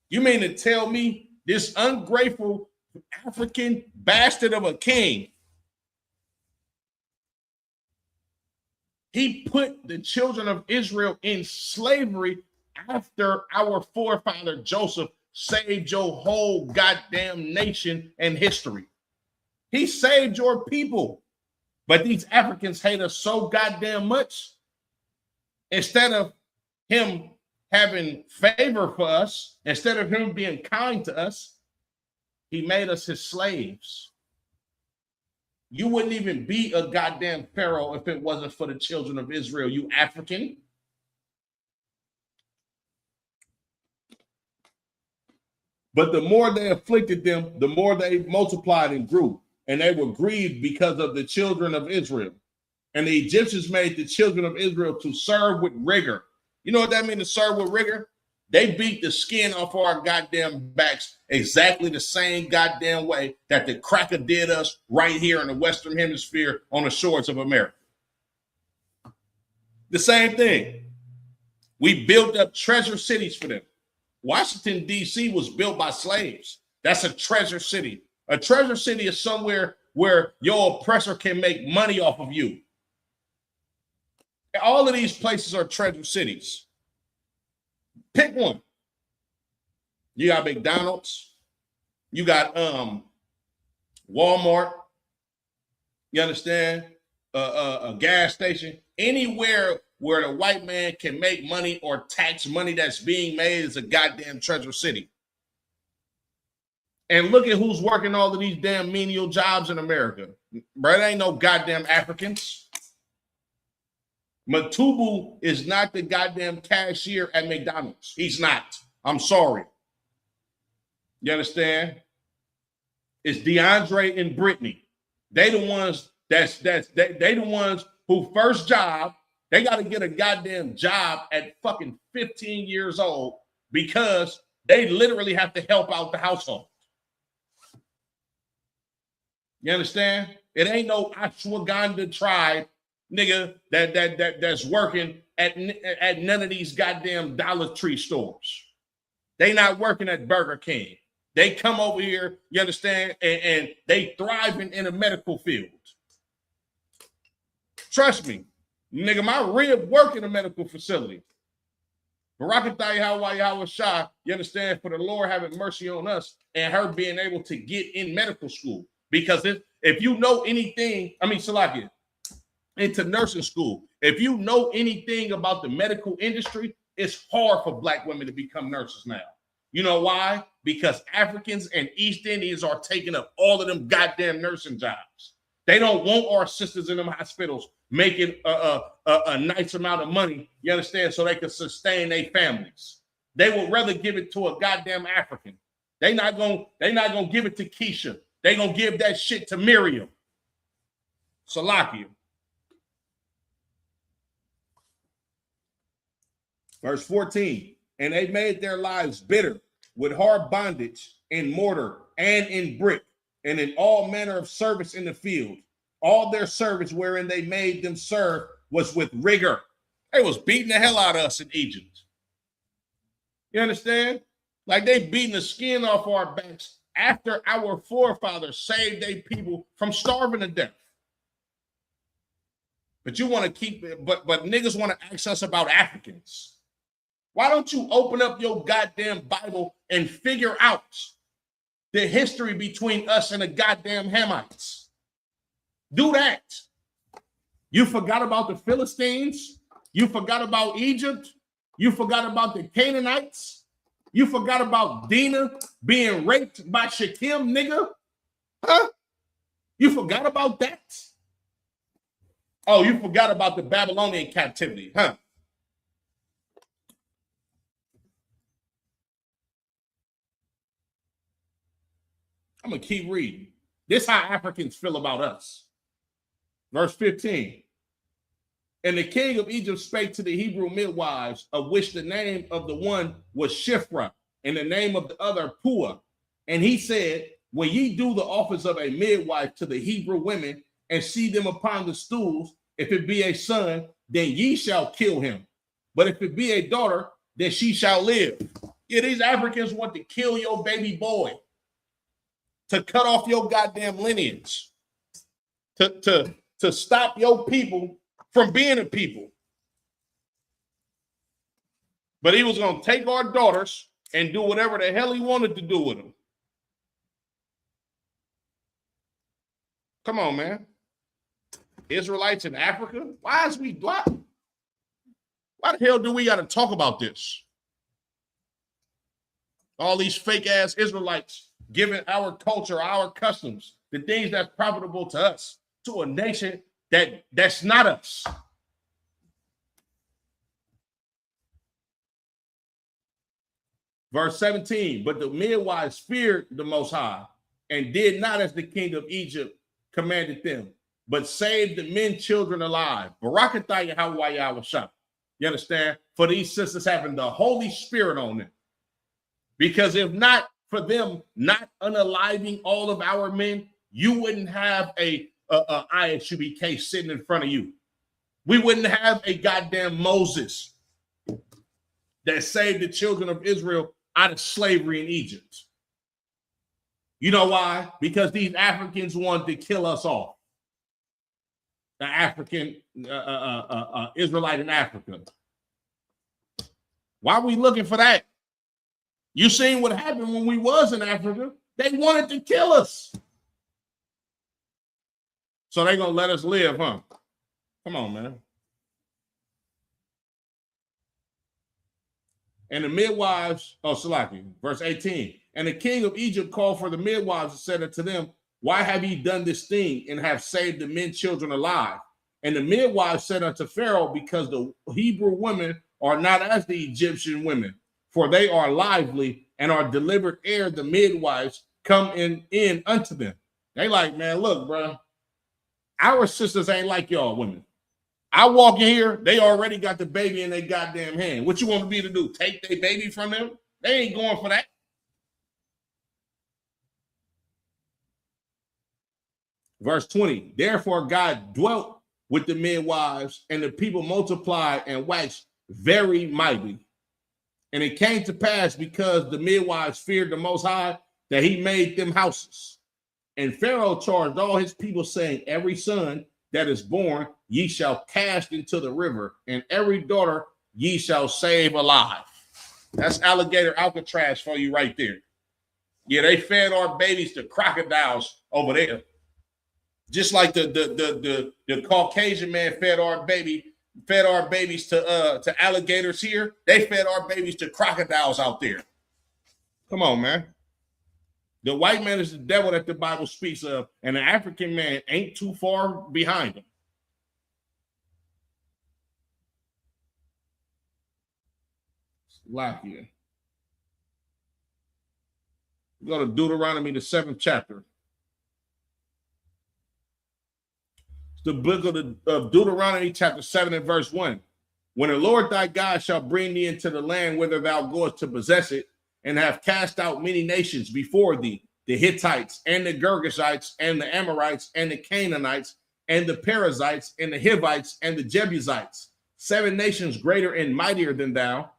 Speaker 2: You mean to tell me this ungrateful African bastard of a king, he put the children of Israel in slavery after our forefather Joseph saved your whole goddamn nation and history. He saved your people. But these Africans hate us so goddamn much. Instead of him having favor for us, instead of him being kind to us, he made us his slaves. You wouldn't even be a goddamn pharaoh if it wasn't for the children of Israel, you African. But the more they afflicted them, the more they multiplied and grew. And they were grieved because of the children of Israel. And the Egyptians made the children of Israel to serve with rigor. You know what that means, to serve with rigor? They beat the skin off our goddamn backs exactly the same goddamn way that the cracker did us right here in the Western Hemisphere on the shores of America. The same thing. We built up treasure cities for them. Washington, D.C. was built by slaves. That's a treasure city. A treasure city is somewhere where your oppressor can make money off of you. All of these places are treasure cities. Pick one. You got McDonald's. You got Walmart. You understand? A gas station. Anywhere where the white man can make money or tax money that's being made is a goddamn treasure city. And look at who's working all of these damn menial jobs in America. Bro, it ain't no goddamn Africans. Matubu is not the goddamn cashier at McDonald's. He's not. I'm sorry. You understand? It's DeAndre and Brittany. They the ones they the ones who first job, they got to get a goddamn job at fucking 15 years old because they literally have to help out the household. You understand? It ain't no Ashwagandha tribe, nigga, that's working at none of these goddamn Dollar Tree stores. They not working at Burger King. They come over here, you understand, and they thriving in a medical field. Trust me, nigga, my rib work in a medical facility. Barakatah Yahweh Shah, you understand, for the Lord having mercy on us and her being able to get in medical school. Because if you know anything, Salakia, into nursing school, if you know anything about the medical industry, it's hard for Black women to become nurses now. You know why? Because Africans and East Indians are taking up all of them goddamn nursing jobs. They don't want our sisters in them hospitals making a nice amount of money, you understand, so they can sustain their families. They would rather give it to a goddamn African. They not gonna give it to Keisha. They gonna give that shit to Miriam. Salakia. Verse 14. And they made their lives bitter with hard bondage in mortar and in brick and in all manner of service in the field. All their service wherein they made them serve was with rigor. They was beating the hell out of us in Egypt. You understand? Like they beating the skin off our backs after our forefathers saved their people from starving to death. But you want to keep it, but niggas want to ask us about Africans. Why don't you open up your goddamn Bible and figure out the history between us and the goddamn Hamites? Do that. You forgot about the Philistines. You forgot about Egypt. You forgot about the Canaanites. You forgot about Dinah being raped by Shechem, nigga. Huh? You forgot about that? Oh, you forgot about the Babylonian captivity, huh? I'm going to keep reading. This is how Africans feel about us. Verse 15. And the king of Egypt spake to the Hebrew midwives, of which the name of the one was Shiphrah, and the name of the other Puah. And he said, when ye do the office of a midwife to the Hebrew women, and see them upon the stools, if it be a son, then ye shall kill him. But if it be a daughter, then she shall live. Yeah, these Africans want to kill your baby boy, to cut off your goddamn lineage, to stop your people from being a people. But he was going to take our daughters and do whatever the hell he wanted to do with them. Come on, man. Israelites in Africa? Why the hell do we got to talk about this? All these fake ass Israelites giving our culture, our customs, the things that's profitable to us, to a nation that's not us. Verse 17, but the midwives feared the Most High and did not as the king of Egypt commanded them, but saved the men children alive. Barakatah Yahweh Yahweh. You understand? For these sisters having the Holy Spirit on them. Because if not for them not unaliving all of our men, you wouldn't have a ISUBK sitting in front of you. We wouldn't have a goddamn Moses that saved the children of Israel out of slavery in Egypt. You know why? Because these Africans wanted to kill us off. The African Israelite in Africa. Why are we looking for that? You seen what happened when we was in Africa? They wanted to kill us. So they're going to let us live, huh? Come on, man. And the midwives, Salaki, verse 18. And the king of Egypt called for the midwives and said unto them, why have ye done this thing and have saved the men children alive? And the midwives said unto Pharaoh, because the Hebrew women are not as the Egyptian women, for they are lively and are delivered ere the midwives come in unto them. They like, man, look, bro, our sisters ain't like y'all women. I walk in here, they already got the baby in their goddamn hand. What you want me to do? Take their baby from them? They ain't going for that. Verse 20, therefore God dwelt with the midwives, and the people multiplied and waxed very mighty. And it came to pass, because the midwives feared the Most High, that he made them houses. And Pharaoh charged all his people, saying, every son that is born ye shall cast into the river, and every daughter ye shall save alive. That's alligator Alcatraz for you right there. Yeah, they fed our babies to crocodiles over there. Just like the Caucasian man fed our babies to alligators here. They fed our babies to crocodiles out there. Come on, man. The white man is the devil that the Bible speaks of, and the African man ain't too far behind him. Like here. Go to Deuteronomy, the 7th chapter. The book of Deuteronomy, chapter 7 and verse 1. When the Lord thy God shall bring thee into the land whither thou goest to possess it, and have cast out many nations before thee, the Hittites and the Girgashites and the Amorites and the Canaanites and the Perizzites and the Hivites and the Jebusites, 7 nations greater and mightier than thou.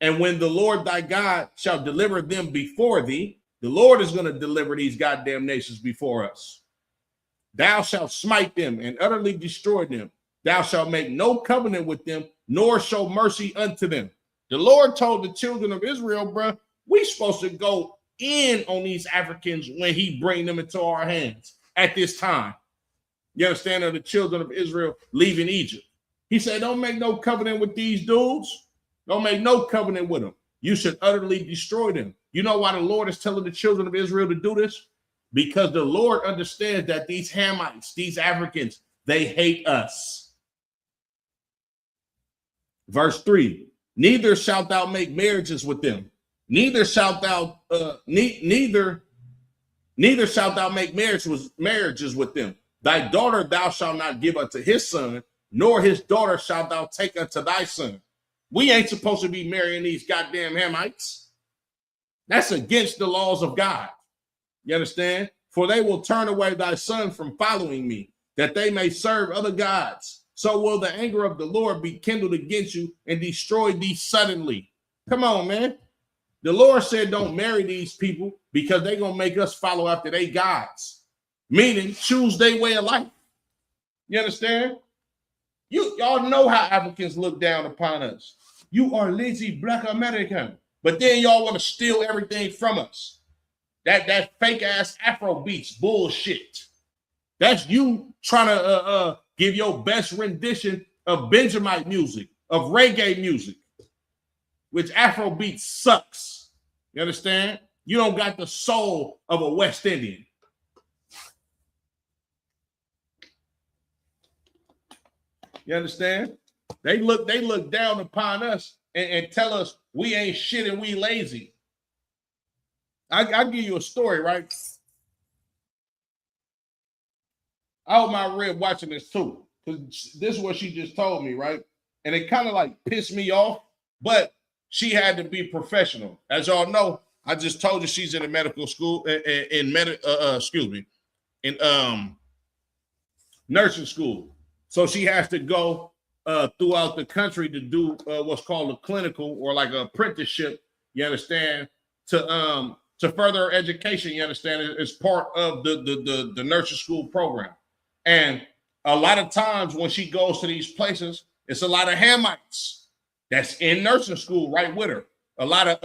Speaker 2: And when the Lord thy God shall deliver them before thee, the Lord is going to deliver these goddamn nations before us. Thou shalt smite them and utterly destroy them. Thou shalt make no covenant with them, nor show mercy unto them. The Lord told the children of Israel, bro, we supposed to go in on these Africans when he bring them into our hands at this time. You understand? Of the children of Israel leaving Egypt. He said, don't make no covenant with these dudes. Don't make no covenant with them. You should utterly destroy them. You know why the Lord is telling the children of Israel to do this? Because the Lord understands that these Hamites, these Africans, they hate us. Verse 3, neither shalt thou make marriages with them. Neither shalt thou neither shalt thou make marriages with them. Thy daughter thou shalt not give unto his son, nor his daughter shalt thou take unto thy son. We ain't supposed to be marrying these goddamn Hamites. That's against the laws of God. You understand? For they will turn away thy son from following me, that they may serve other gods. So will the anger of the Lord be kindled against you and destroy thee suddenly. Come on, man. The Lord said don't marry these people because they're going to make us follow after their gods. Meaning choose their way of life. You understand? Y'all know how Africans look down upon us. You are lazy black American. But then y'all want to steal everything from us. That fake ass Afro beats bullshit. That's you trying to give your best rendition of Benjamite music, of reggae music, which Afro beats sucks. You understand? You don't got the soul of a West Indian. You understand? They look down upon us and tell us we ain't shit and we lazy. I'll give you a story, right? I hope my rib watching this too, because this is what she just told me, right? And it kind of like pissed me off, but she had to be professional. As y'all know, I just told you she's in a medical school, in nursing school. So she has to go throughout the country to do what's called a clinical or like an apprenticeship, you understand, to further her education, you understand, it's part of the nursing school program. And a lot of times when she goes to these places, it's a lot of Hamites that's in nursing school right with her. A lot of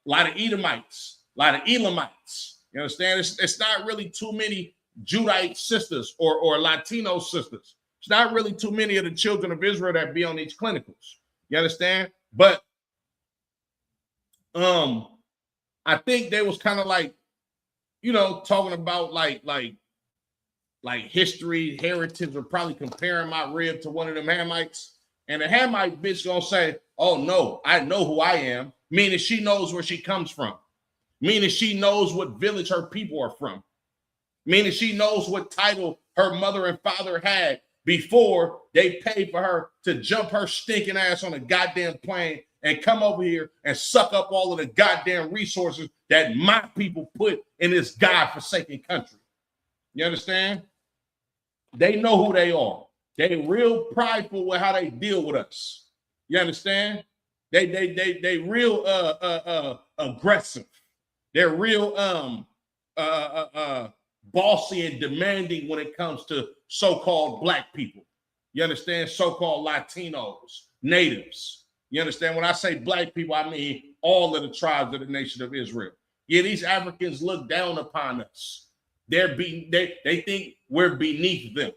Speaker 2: Edomites, a lot of Elamites. You understand? It's not really too many Judite sisters or Latino sisters. It's not really too many of the children of Israel that be on these clinicals. You understand? But I think they was kind of like, you know, talking about like history, heritage, or probably comparing my rib to one of them Hamites. And the Hamite bitch gonna say, oh no, I know who I am. Meaning she knows where she comes from. Meaning she knows what village her people are from. Meaning she knows what title her mother and father had before they paid for her to jump her stinking ass on a goddamn plane and come over here and suck up all of the goddamn resources that my people put in this godforsaken country. You understand? They know who they are. They real prideful with how they deal with us. You understand? They real aggressive. They're real bossy and demanding when it comes to so-called black people. You understand? So-called Latinos, natives. You understand? When I say black people, I mean all of the tribes of the nation of Israel. Yeah, these Africans look down upon us. They think we're beneath them.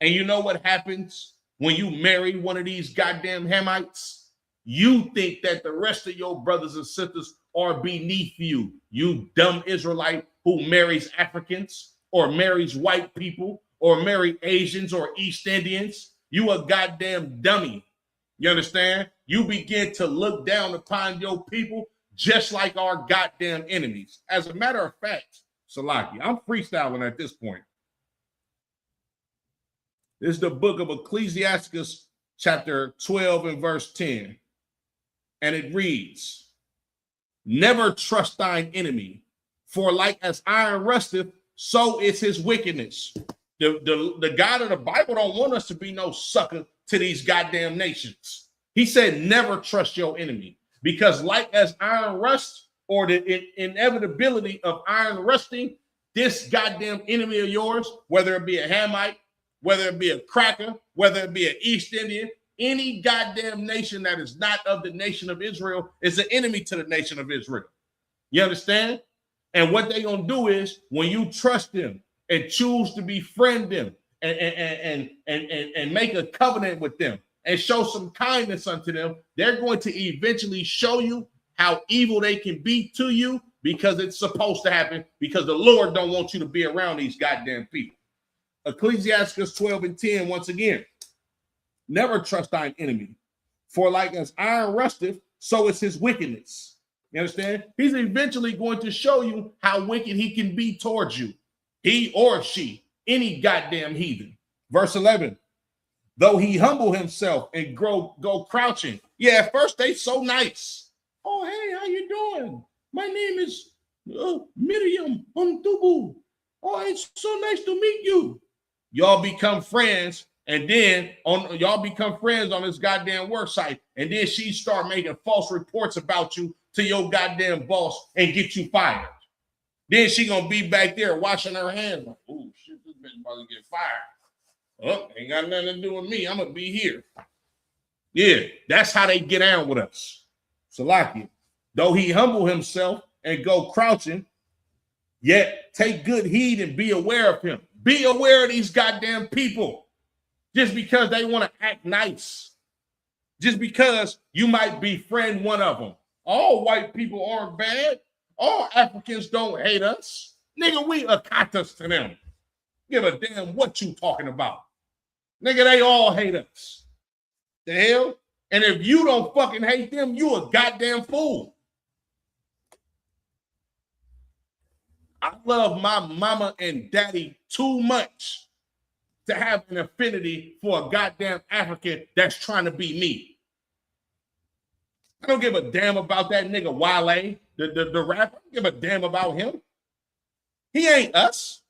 Speaker 2: And you know what happens when you marry one of these goddamn Hamites? You think that the rest of your brothers and sisters are beneath you. You dumb Israelite who marries Africans or marries white people or marry Asians or East Indians. You a goddamn dummy. You understand? You begin to look down upon your people just like our goddamn enemies. As a matter of fact, Salaki, I'm freestyling at this point. This is the book of Ecclesiasticus, chapter 12 and verse 10. And it reads, never trust thine enemy, for like as iron rusteth, so is his wickedness. The God of the Bible don't want us to be no sucker to these goddamn nations. He said, never trust your enemy, because like as iron rust, or the inevitability of iron rusting, this goddamn enemy of yours, whether it be a Hamite, whether it be a cracker, whether it be an East Indian, any goddamn nation that is not of the nation of Israel is an enemy to the nation of Israel. You understand? And what they're going to do is when you trust them and choose to befriend them and make a covenant with them and show some kindness unto them, they're going to eventually show you how evil they can be to you, because it's supposed to happen, because the Lord don't want you to be around these goddamn people. Ecclesiastes 12:10, once again, never trust thine enemy, for like as iron rusteth, so is his wickedness. You understand? He's eventually going to show you how wicked he can be towards you. He or she, any goddamn heathen. Verse 11, though he humble himself and go crouching. Yeah, at first they so nice. Oh, hey, how you doing? My name is Miriam Untubu. Oh, it's so nice to meet you. Y'all become friends, and then y'all become friends on this goddamn work site, and then she start making false reports about you to your goddamn boss and get you fired. Then she gonna be back there washing her hands like, oh shit, this bitch about to get fired. Oh, ain't got nothing to do with me. I'm gonna be here. Yeah, that's how they get down with us. Salakia, though he humble himself and go crouching, yet take good heed and be aware of him. Be aware of these goddamn people. Just because they want to act nice, just because you might befriend one of them. All white people aren't bad. All Africans don't hate us. Nigga, we akatas to them. Give a damn what you talking about. Nigga, they all hate us. The hell? And if you don't fucking hate them, you a goddamn fool. I love my mama and daddy too much to have an affinity for a goddamn African that's trying to be me. I don't give a damn about that nigga Wale, the rapper. I don't give a damn about him. He ain't us.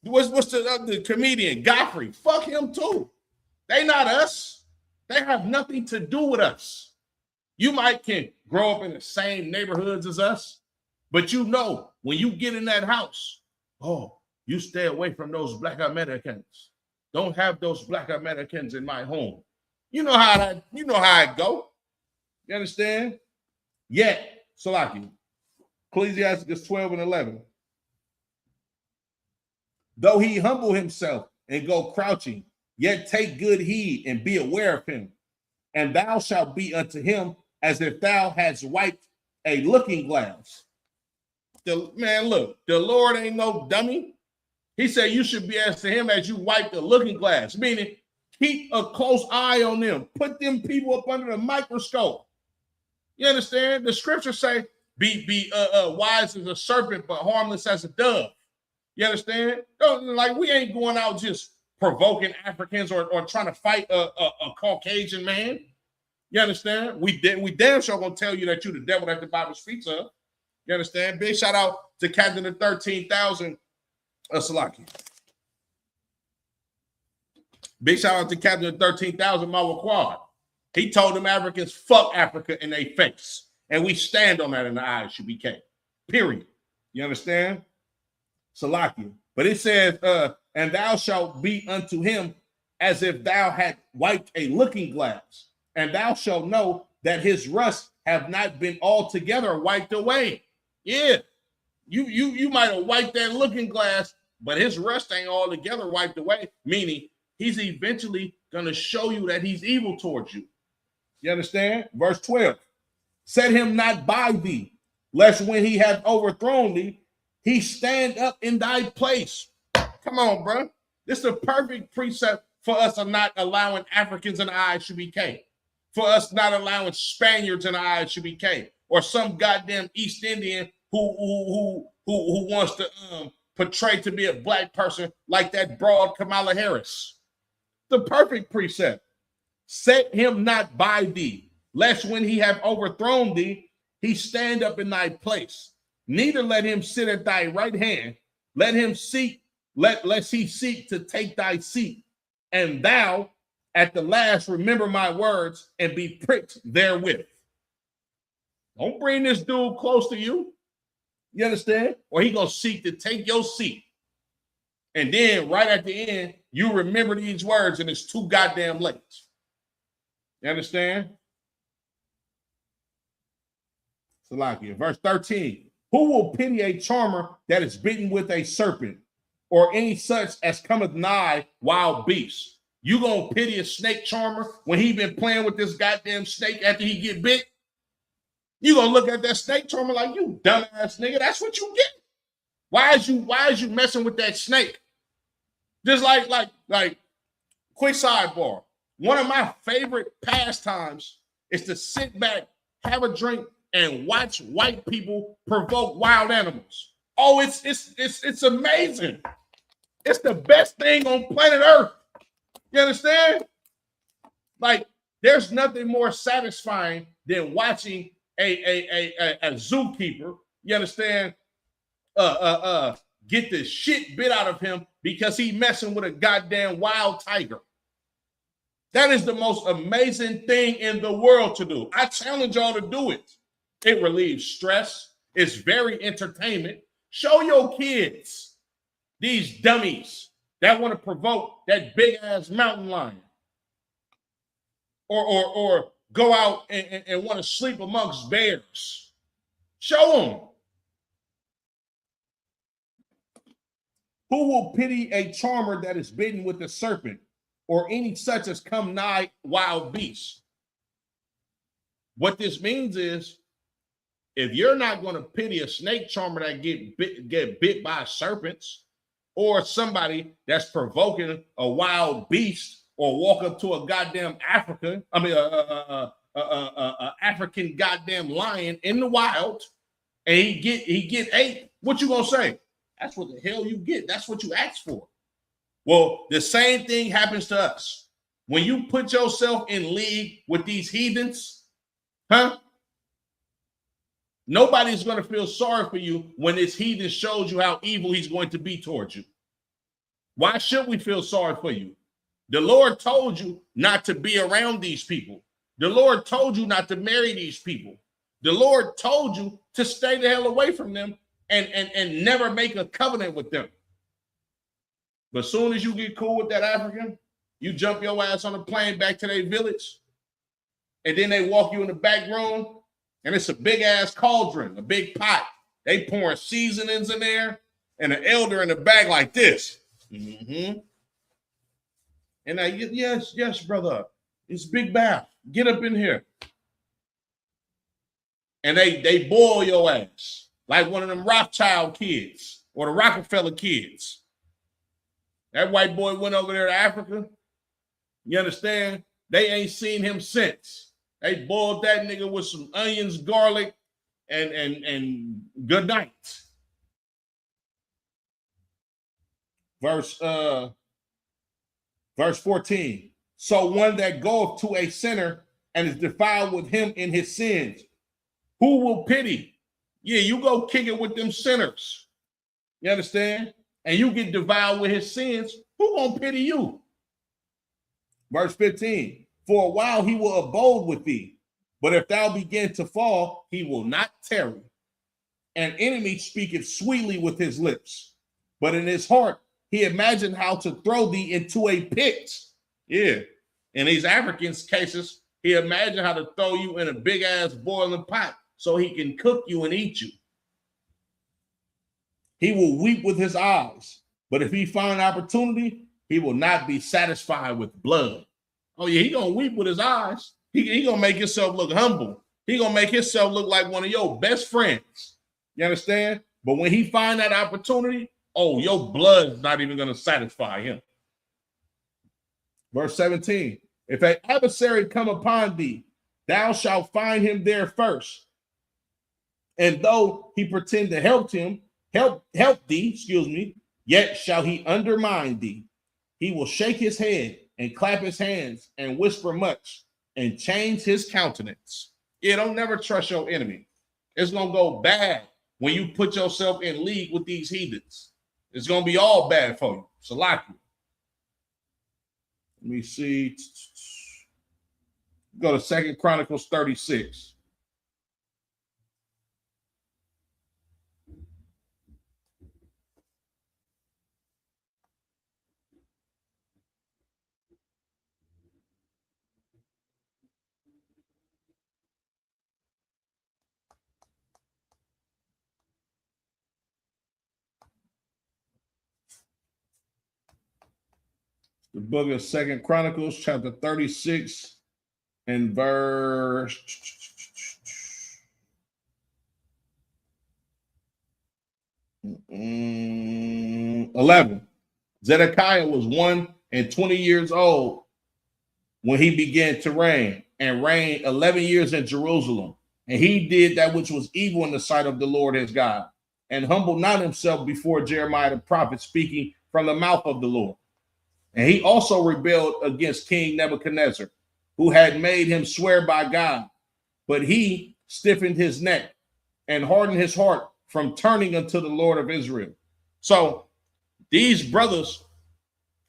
Speaker 2: What's the comedian Godfrey? Fuck him too. They not us. They have nothing to do with us. You might can grow up in the same neighborhoods as us, but you know when you get in that house, oh, you stay away from those Black Americans. Don't have those Black Americans in my home. You know how it go. You understand? Yet, Salaki, Ecclesiastes 12:11. Though he humble himself and go crouching, yet take good heed and be aware of him. And thou shalt be unto him as if thou hadst wiped a looking glass. Man, look, the Lord ain't no dummy. He said you should be as to him as you wipe the looking glass, meaning keep a close eye on them. Put them people up under the microscope. You understand? The scriptures say, be wise as a serpent, but harmless as a dove. You understand? Like, we ain't going out just provoking Africans or trying to fight a Caucasian man. You understand? We damn sure gonna tell you that you the devil that the Bible speaks of. You understand? Big shout out to Captain of 13,000 Salaki. Big shout out to Captain of 13,000 Mawaquad. He told them Africans, fuck Africa in their face. And we stand on that in the ISUBK. Period. You understand? Salaki. But it says, and thou shalt be unto him as if thou had wiped a looking glass, and thou shalt know that his rust have not been altogether wiped away. Yeah, you might have wiped that looking glass, but his rust ain't altogether wiped away, meaning he's eventually going to show you that he's evil towards you. You understand? Verse 12, set him not by thee, lest when he hath overthrown thee, he stand up in thy place. Come on, bro. This is the perfect precept for us of not allowing Africans in the ISUBK, for us not allowing Spaniards in the ISUBK, or some goddamn East Indian who wants to portray to be a black person like that broad Kamala Harris. The perfect precept. Set him not by thee, lest when he have overthrown thee, he stand up in thy place. Neither let him sit at thy right hand. Let him seek, lest he seek to take thy seat. And thou, at the last, remember my words and be pricked therewith. Don't bring this dude close to you. You understand? Or he gonna seek to take your seat. And then right at the end, you remember these words and it's too goddamn late. You understand? Salakia, verse 13. Who will pity a charmer that is bitten with a serpent, or any such as cometh nigh wild beasts. You gonna pity a snake charmer when he been playing with this goddamn snake after he get bit? You gonna look at that snake charmer like, you dumbass nigga, that's what you get. Why is you messing with that snake? Just like quick sidebar. One of my favorite pastimes is to sit back, have a drink, and watch white people provoke wild animals. Oh, it's amazing. It's the best thing on planet Earth. You understand? Like, there's nothing more satisfying than watching a zookeeper, you understand, get the shit bit out of him because he messing with a goddamn wild tiger. That is the most amazing thing in the world to do. I challenge y'all to do it. It relieves stress. It's very entertainment. Show your kids, these dummies that want to provoke that big ass mountain lion, or go out and want to sleep amongst bears. Show them. Who will pity a charmer that is bitten with a serpent, or any such as come nigh wild beasts? What this means is, if you're not going to pity a snake charmer that get bit by serpents, or somebody that's provoking a wild beast, or walk up to a goddamn African goddamn lion in the wild, and he get ate, what you gonna say? That's what the hell you get. That's what you asked for. Well, the same thing happens to us. When you put yourself in league with these heathens, nobody's going to feel sorry for you when this heathen shows you how evil he's going to be towards you. Why should we feel sorry for you? The Lord told you not to be around these people. The Lord told you not to marry these people. The Lord told you to stay the hell away from them and never make a covenant with them. But as soon as you get cool with that African, you jump your ass on a plane back to their village, and then they walk you in the back room, and it's a big ass cauldron, a big pot. They pouring seasonings in there, and an elder in the back like this. Mm-hmm. And I, yes, brother, it's big bath. Get up in here. And they boil your ass like one of them Rothschild kids or the Rockefeller kids. That white boy went over there to Africa. You understand? They ain't seen him since. They boiled that nigga with some onions, garlic, and good night. Verse 14. So one that goeth to a sinner and is defiled with him in his sins, who will pity? Yeah, you go kick it with them sinners. You understand? And you get devoured with his sins. Who gonna pity you? Verse 15. For a while he will abode with thee, but if thou begin to fall, he will not tarry. An enemy speaketh sweetly with his lips, but in his heart he imagined how to throw thee into a pit. Yeah. In these Africans' cases, he imagined how to throw you in a big ass boiling pot so he can cook you and eat you. He will weep with his eyes, but if he find opportunity, he will not be satisfied with blood. Oh yeah, he gonna weep with his eyes. He gonna make himself look humble. He gonna make himself look like one of your best friends. You understand? But when he find that opportunity, oh, your blood's not even gonna satisfy him. Verse 17. If an adversary come upon thee, thou shalt find him there first. And though he pretend to help thee, yet shall he undermine thee. He will shake his head and clap his hands and whisper much and change his countenance. Yeah, don't never trust your enemy. It's gonna go bad when you put yourself in league with these heathens. It's gonna be all bad for you. So like you. Let me see. Go to 2 Chronicles 36. The book of Second Chronicles, chapter 36, and verse 11. Zedekiah was 120 years old when he began to reign, and reigned 11 years in Jerusalem. And he did that which was evil in the sight of the Lord his God, and humbled not himself before Jeremiah the prophet, speaking from the mouth of the Lord. And he also rebelled against King Nebuchadnezzar, who had made him swear by God. But he stiffened his neck and hardened his heart from turning unto the Lord of Israel. So these brothers,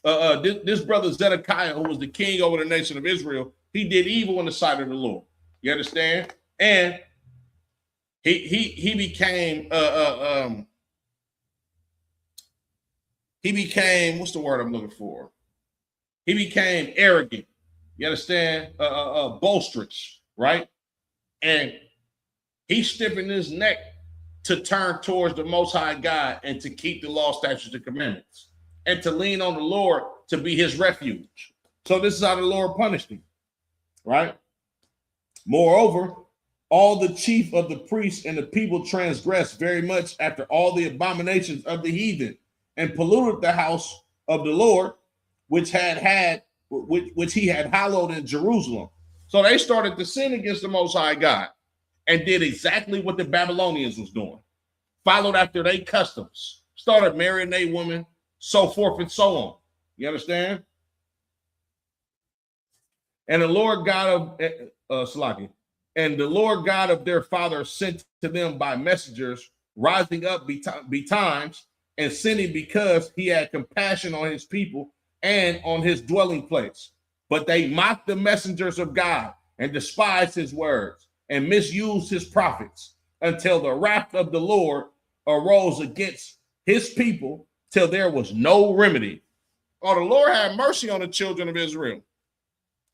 Speaker 2: this brother Zedekiah, who was the king over the nation of Israel, he did evil in the sight of the Lord. You understand? And he became what's the word I'm looking for? He became arrogant. You understand? Boisterous, right? And he stiffened his neck to turn towards the Most High God and to keep the law, statutes, and commandments, and to lean on the Lord to be his refuge. So this is how the Lord punished him, right? Moreover, all the chief of the priests and the people transgressed very much after all the abominations of the heathen, and polluted the house of the Lord, which he had hallowed in Jerusalem. So they started to sin against the Most High God and did exactly what the Babylonians was doing. Followed after their customs, started marrying their women, so forth and so on. You understand? And the Lord God of Salaki, and the Lord God of their fathers sent to them by messengers, rising up betimes and sinning, because he had compassion on his people and on his dwelling place. But they mocked the messengers of God and despised his words and misused his prophets, until the wrath of the Lord arose against his people, till there was no remedy. Oh, the Lord had mercy on the children of Israel.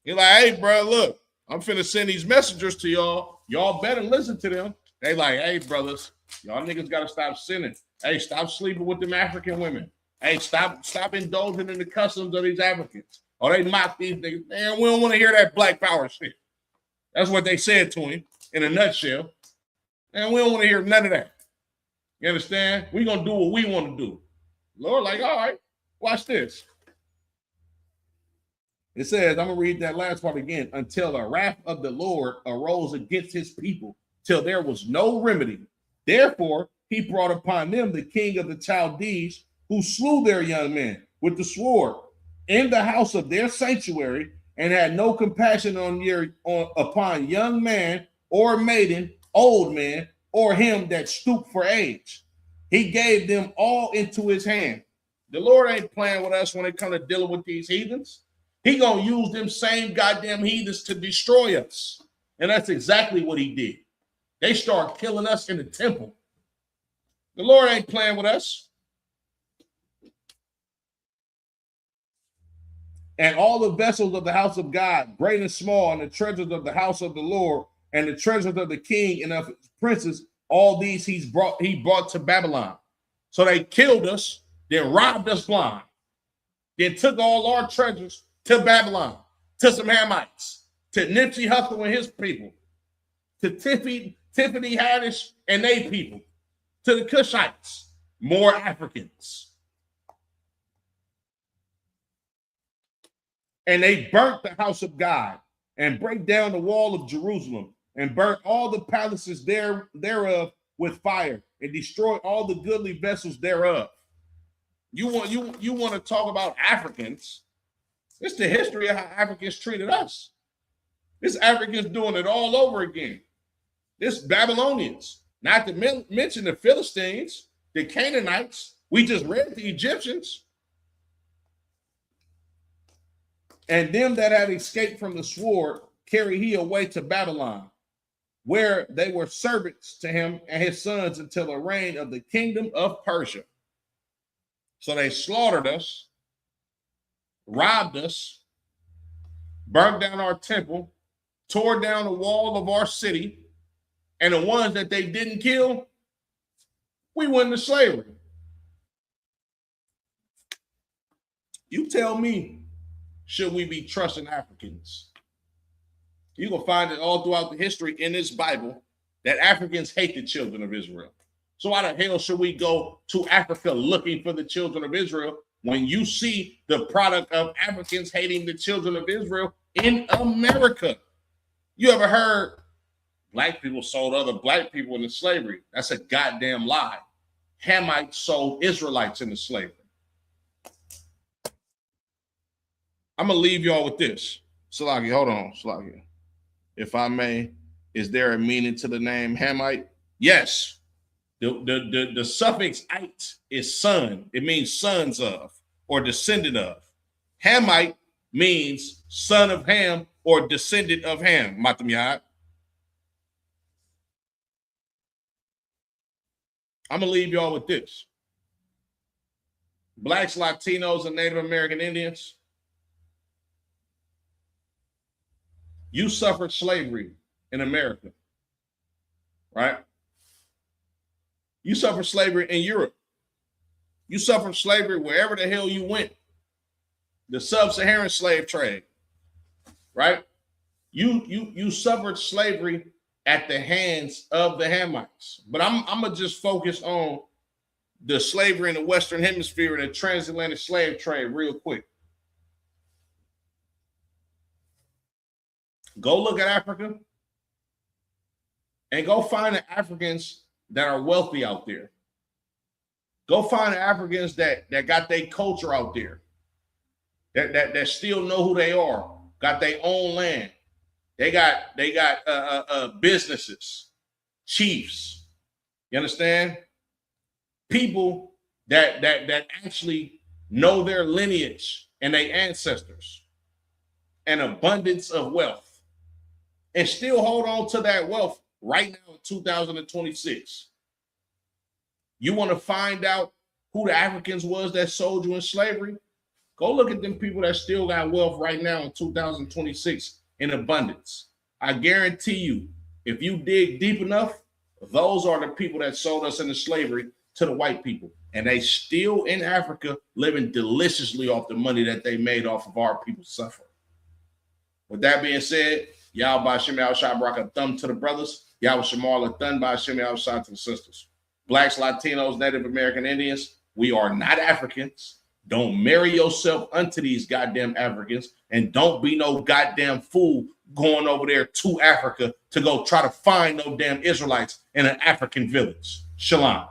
Speaker 2: He's like, hey, bro, look, I'm finna send these messengers to y'all. Y'all better listen to them. They like, hey, brothers, y'all niggas got to stop sinning. Hey, stop sleeping with them African women. Hey, stop indulging in the customs of these Africans. Or they mock these niggas. Man, we don't want to hear that black power shit. That's what they said to him in a nutshell. And we don't want to hear none of that. You understand? We're going to do what we want to do. Lord, like, all right, watch this. It says, I'm going to read that last part again. Until the wrath of the Lord arose against his people, till there was no remedy. Therefore, he brought upon them the king of the Chaldees, who slew their young men with the sword in the house of their sanctuary, and had no compassion upon young man or maiden, old man, or him that stooped for age. He gave them all into his hand. The Lord ain't playing with us when it comes to dealing with these heathens. He gonna use them same goddamn heathens to destroy us. And that's exactly what he did. They start killing us in the temple. The Lord ain't playing with us. And all the vessels of the house of God, great and small, and the treasures of the house of the Lord, and the treasures of the king and of his princes, all these he brought to Babylon. So they killed us, then robbed us blind, then took all our treasures to Babylon, to some Hamites, to Nipsey Hussle and his people, to Tiffany Haddish and they people, to the Cushites, more Africans. And they burnt the house of God, and break down the wall of Jerusalem, and burnt all the palaces thereof with fire, and destroyed all the goodly vessels thereof. You want to talk about Africans? It's the history of how Africans treated us. This Africans doing it all over again. This Babylonians, not to mention the Philistines, the Canaanites. We just read the Egyptians. And them that had escaped from the sword carried he away to Babylon, where they were servants to him and his sons until the reign of the kingdom of Persia. So they slaughtered us, robbed us, burnt down our temple, tore down the wall of our city, and the ones that they didn't kill, we went into slavery. You tell me should we be trusting Africans? You can find it all throughout the history in this Bible that Africans hate the children of Israel. So why the hell should we go to Africa looking for the children of Israel when you see the product of Africans hating the children of Israel in America? You ever heard black people sold other black people into slavery? That's a goddamn lie. Hamites sold Israelites into slavery. I'm going to leave y'all with this. Salaki, hold on, Salaki. If I may, is there a meaning to the name Hamite? Yes. The suffix "ite" is son. It means sons of or descendant of. Hamite means son of Ham or descendant of Ham. Matam Yahad. I'm going to leave y'all with this. Blacks, Latinos, and Native American Indians, you suffered slavery in America, right? You suffered slavery in Europe. You suffered slavery wherever the hell you went. The sub-Saharan slave trade, right? You suffered slavery at the hands of the Hamites. But I'm gonna just focus on the slavery in the Western Hemisphere and the transatlantic slave trade real quick. Go look at Africa and go find the Africans that are wealthy out there. Go find the Africans that got their culture out there, that still know who they are, got their own land. They got businesses, chiefs. You understand? People that actually know their lineage and their ancestors, an abundance of wealth, and still hold on to that wealth right now in 2026. You want to find out who the Africans was that sold you in slavery? Go look at them people that still got wealth right now in 2026 in abundance. I guarantee you, if you dig deep enough, those are the people that sold us into slavery to the white people. And they still in Africa living deliciously off the money that they made off of our people's suffering. With that being said, Y'all by Shem Al-Shai Barak a thumb to the brothers. Y'all Shamal a thumb by Shem Al-Shai to the sisters. Blacks, Latinos, Native American Indians, we are not Africans. Don't marry yourself unto these goddamn Africans, and don't be no goddamn fool going over there to Africa to go try to find no damn Israelites in an African village. Shalom.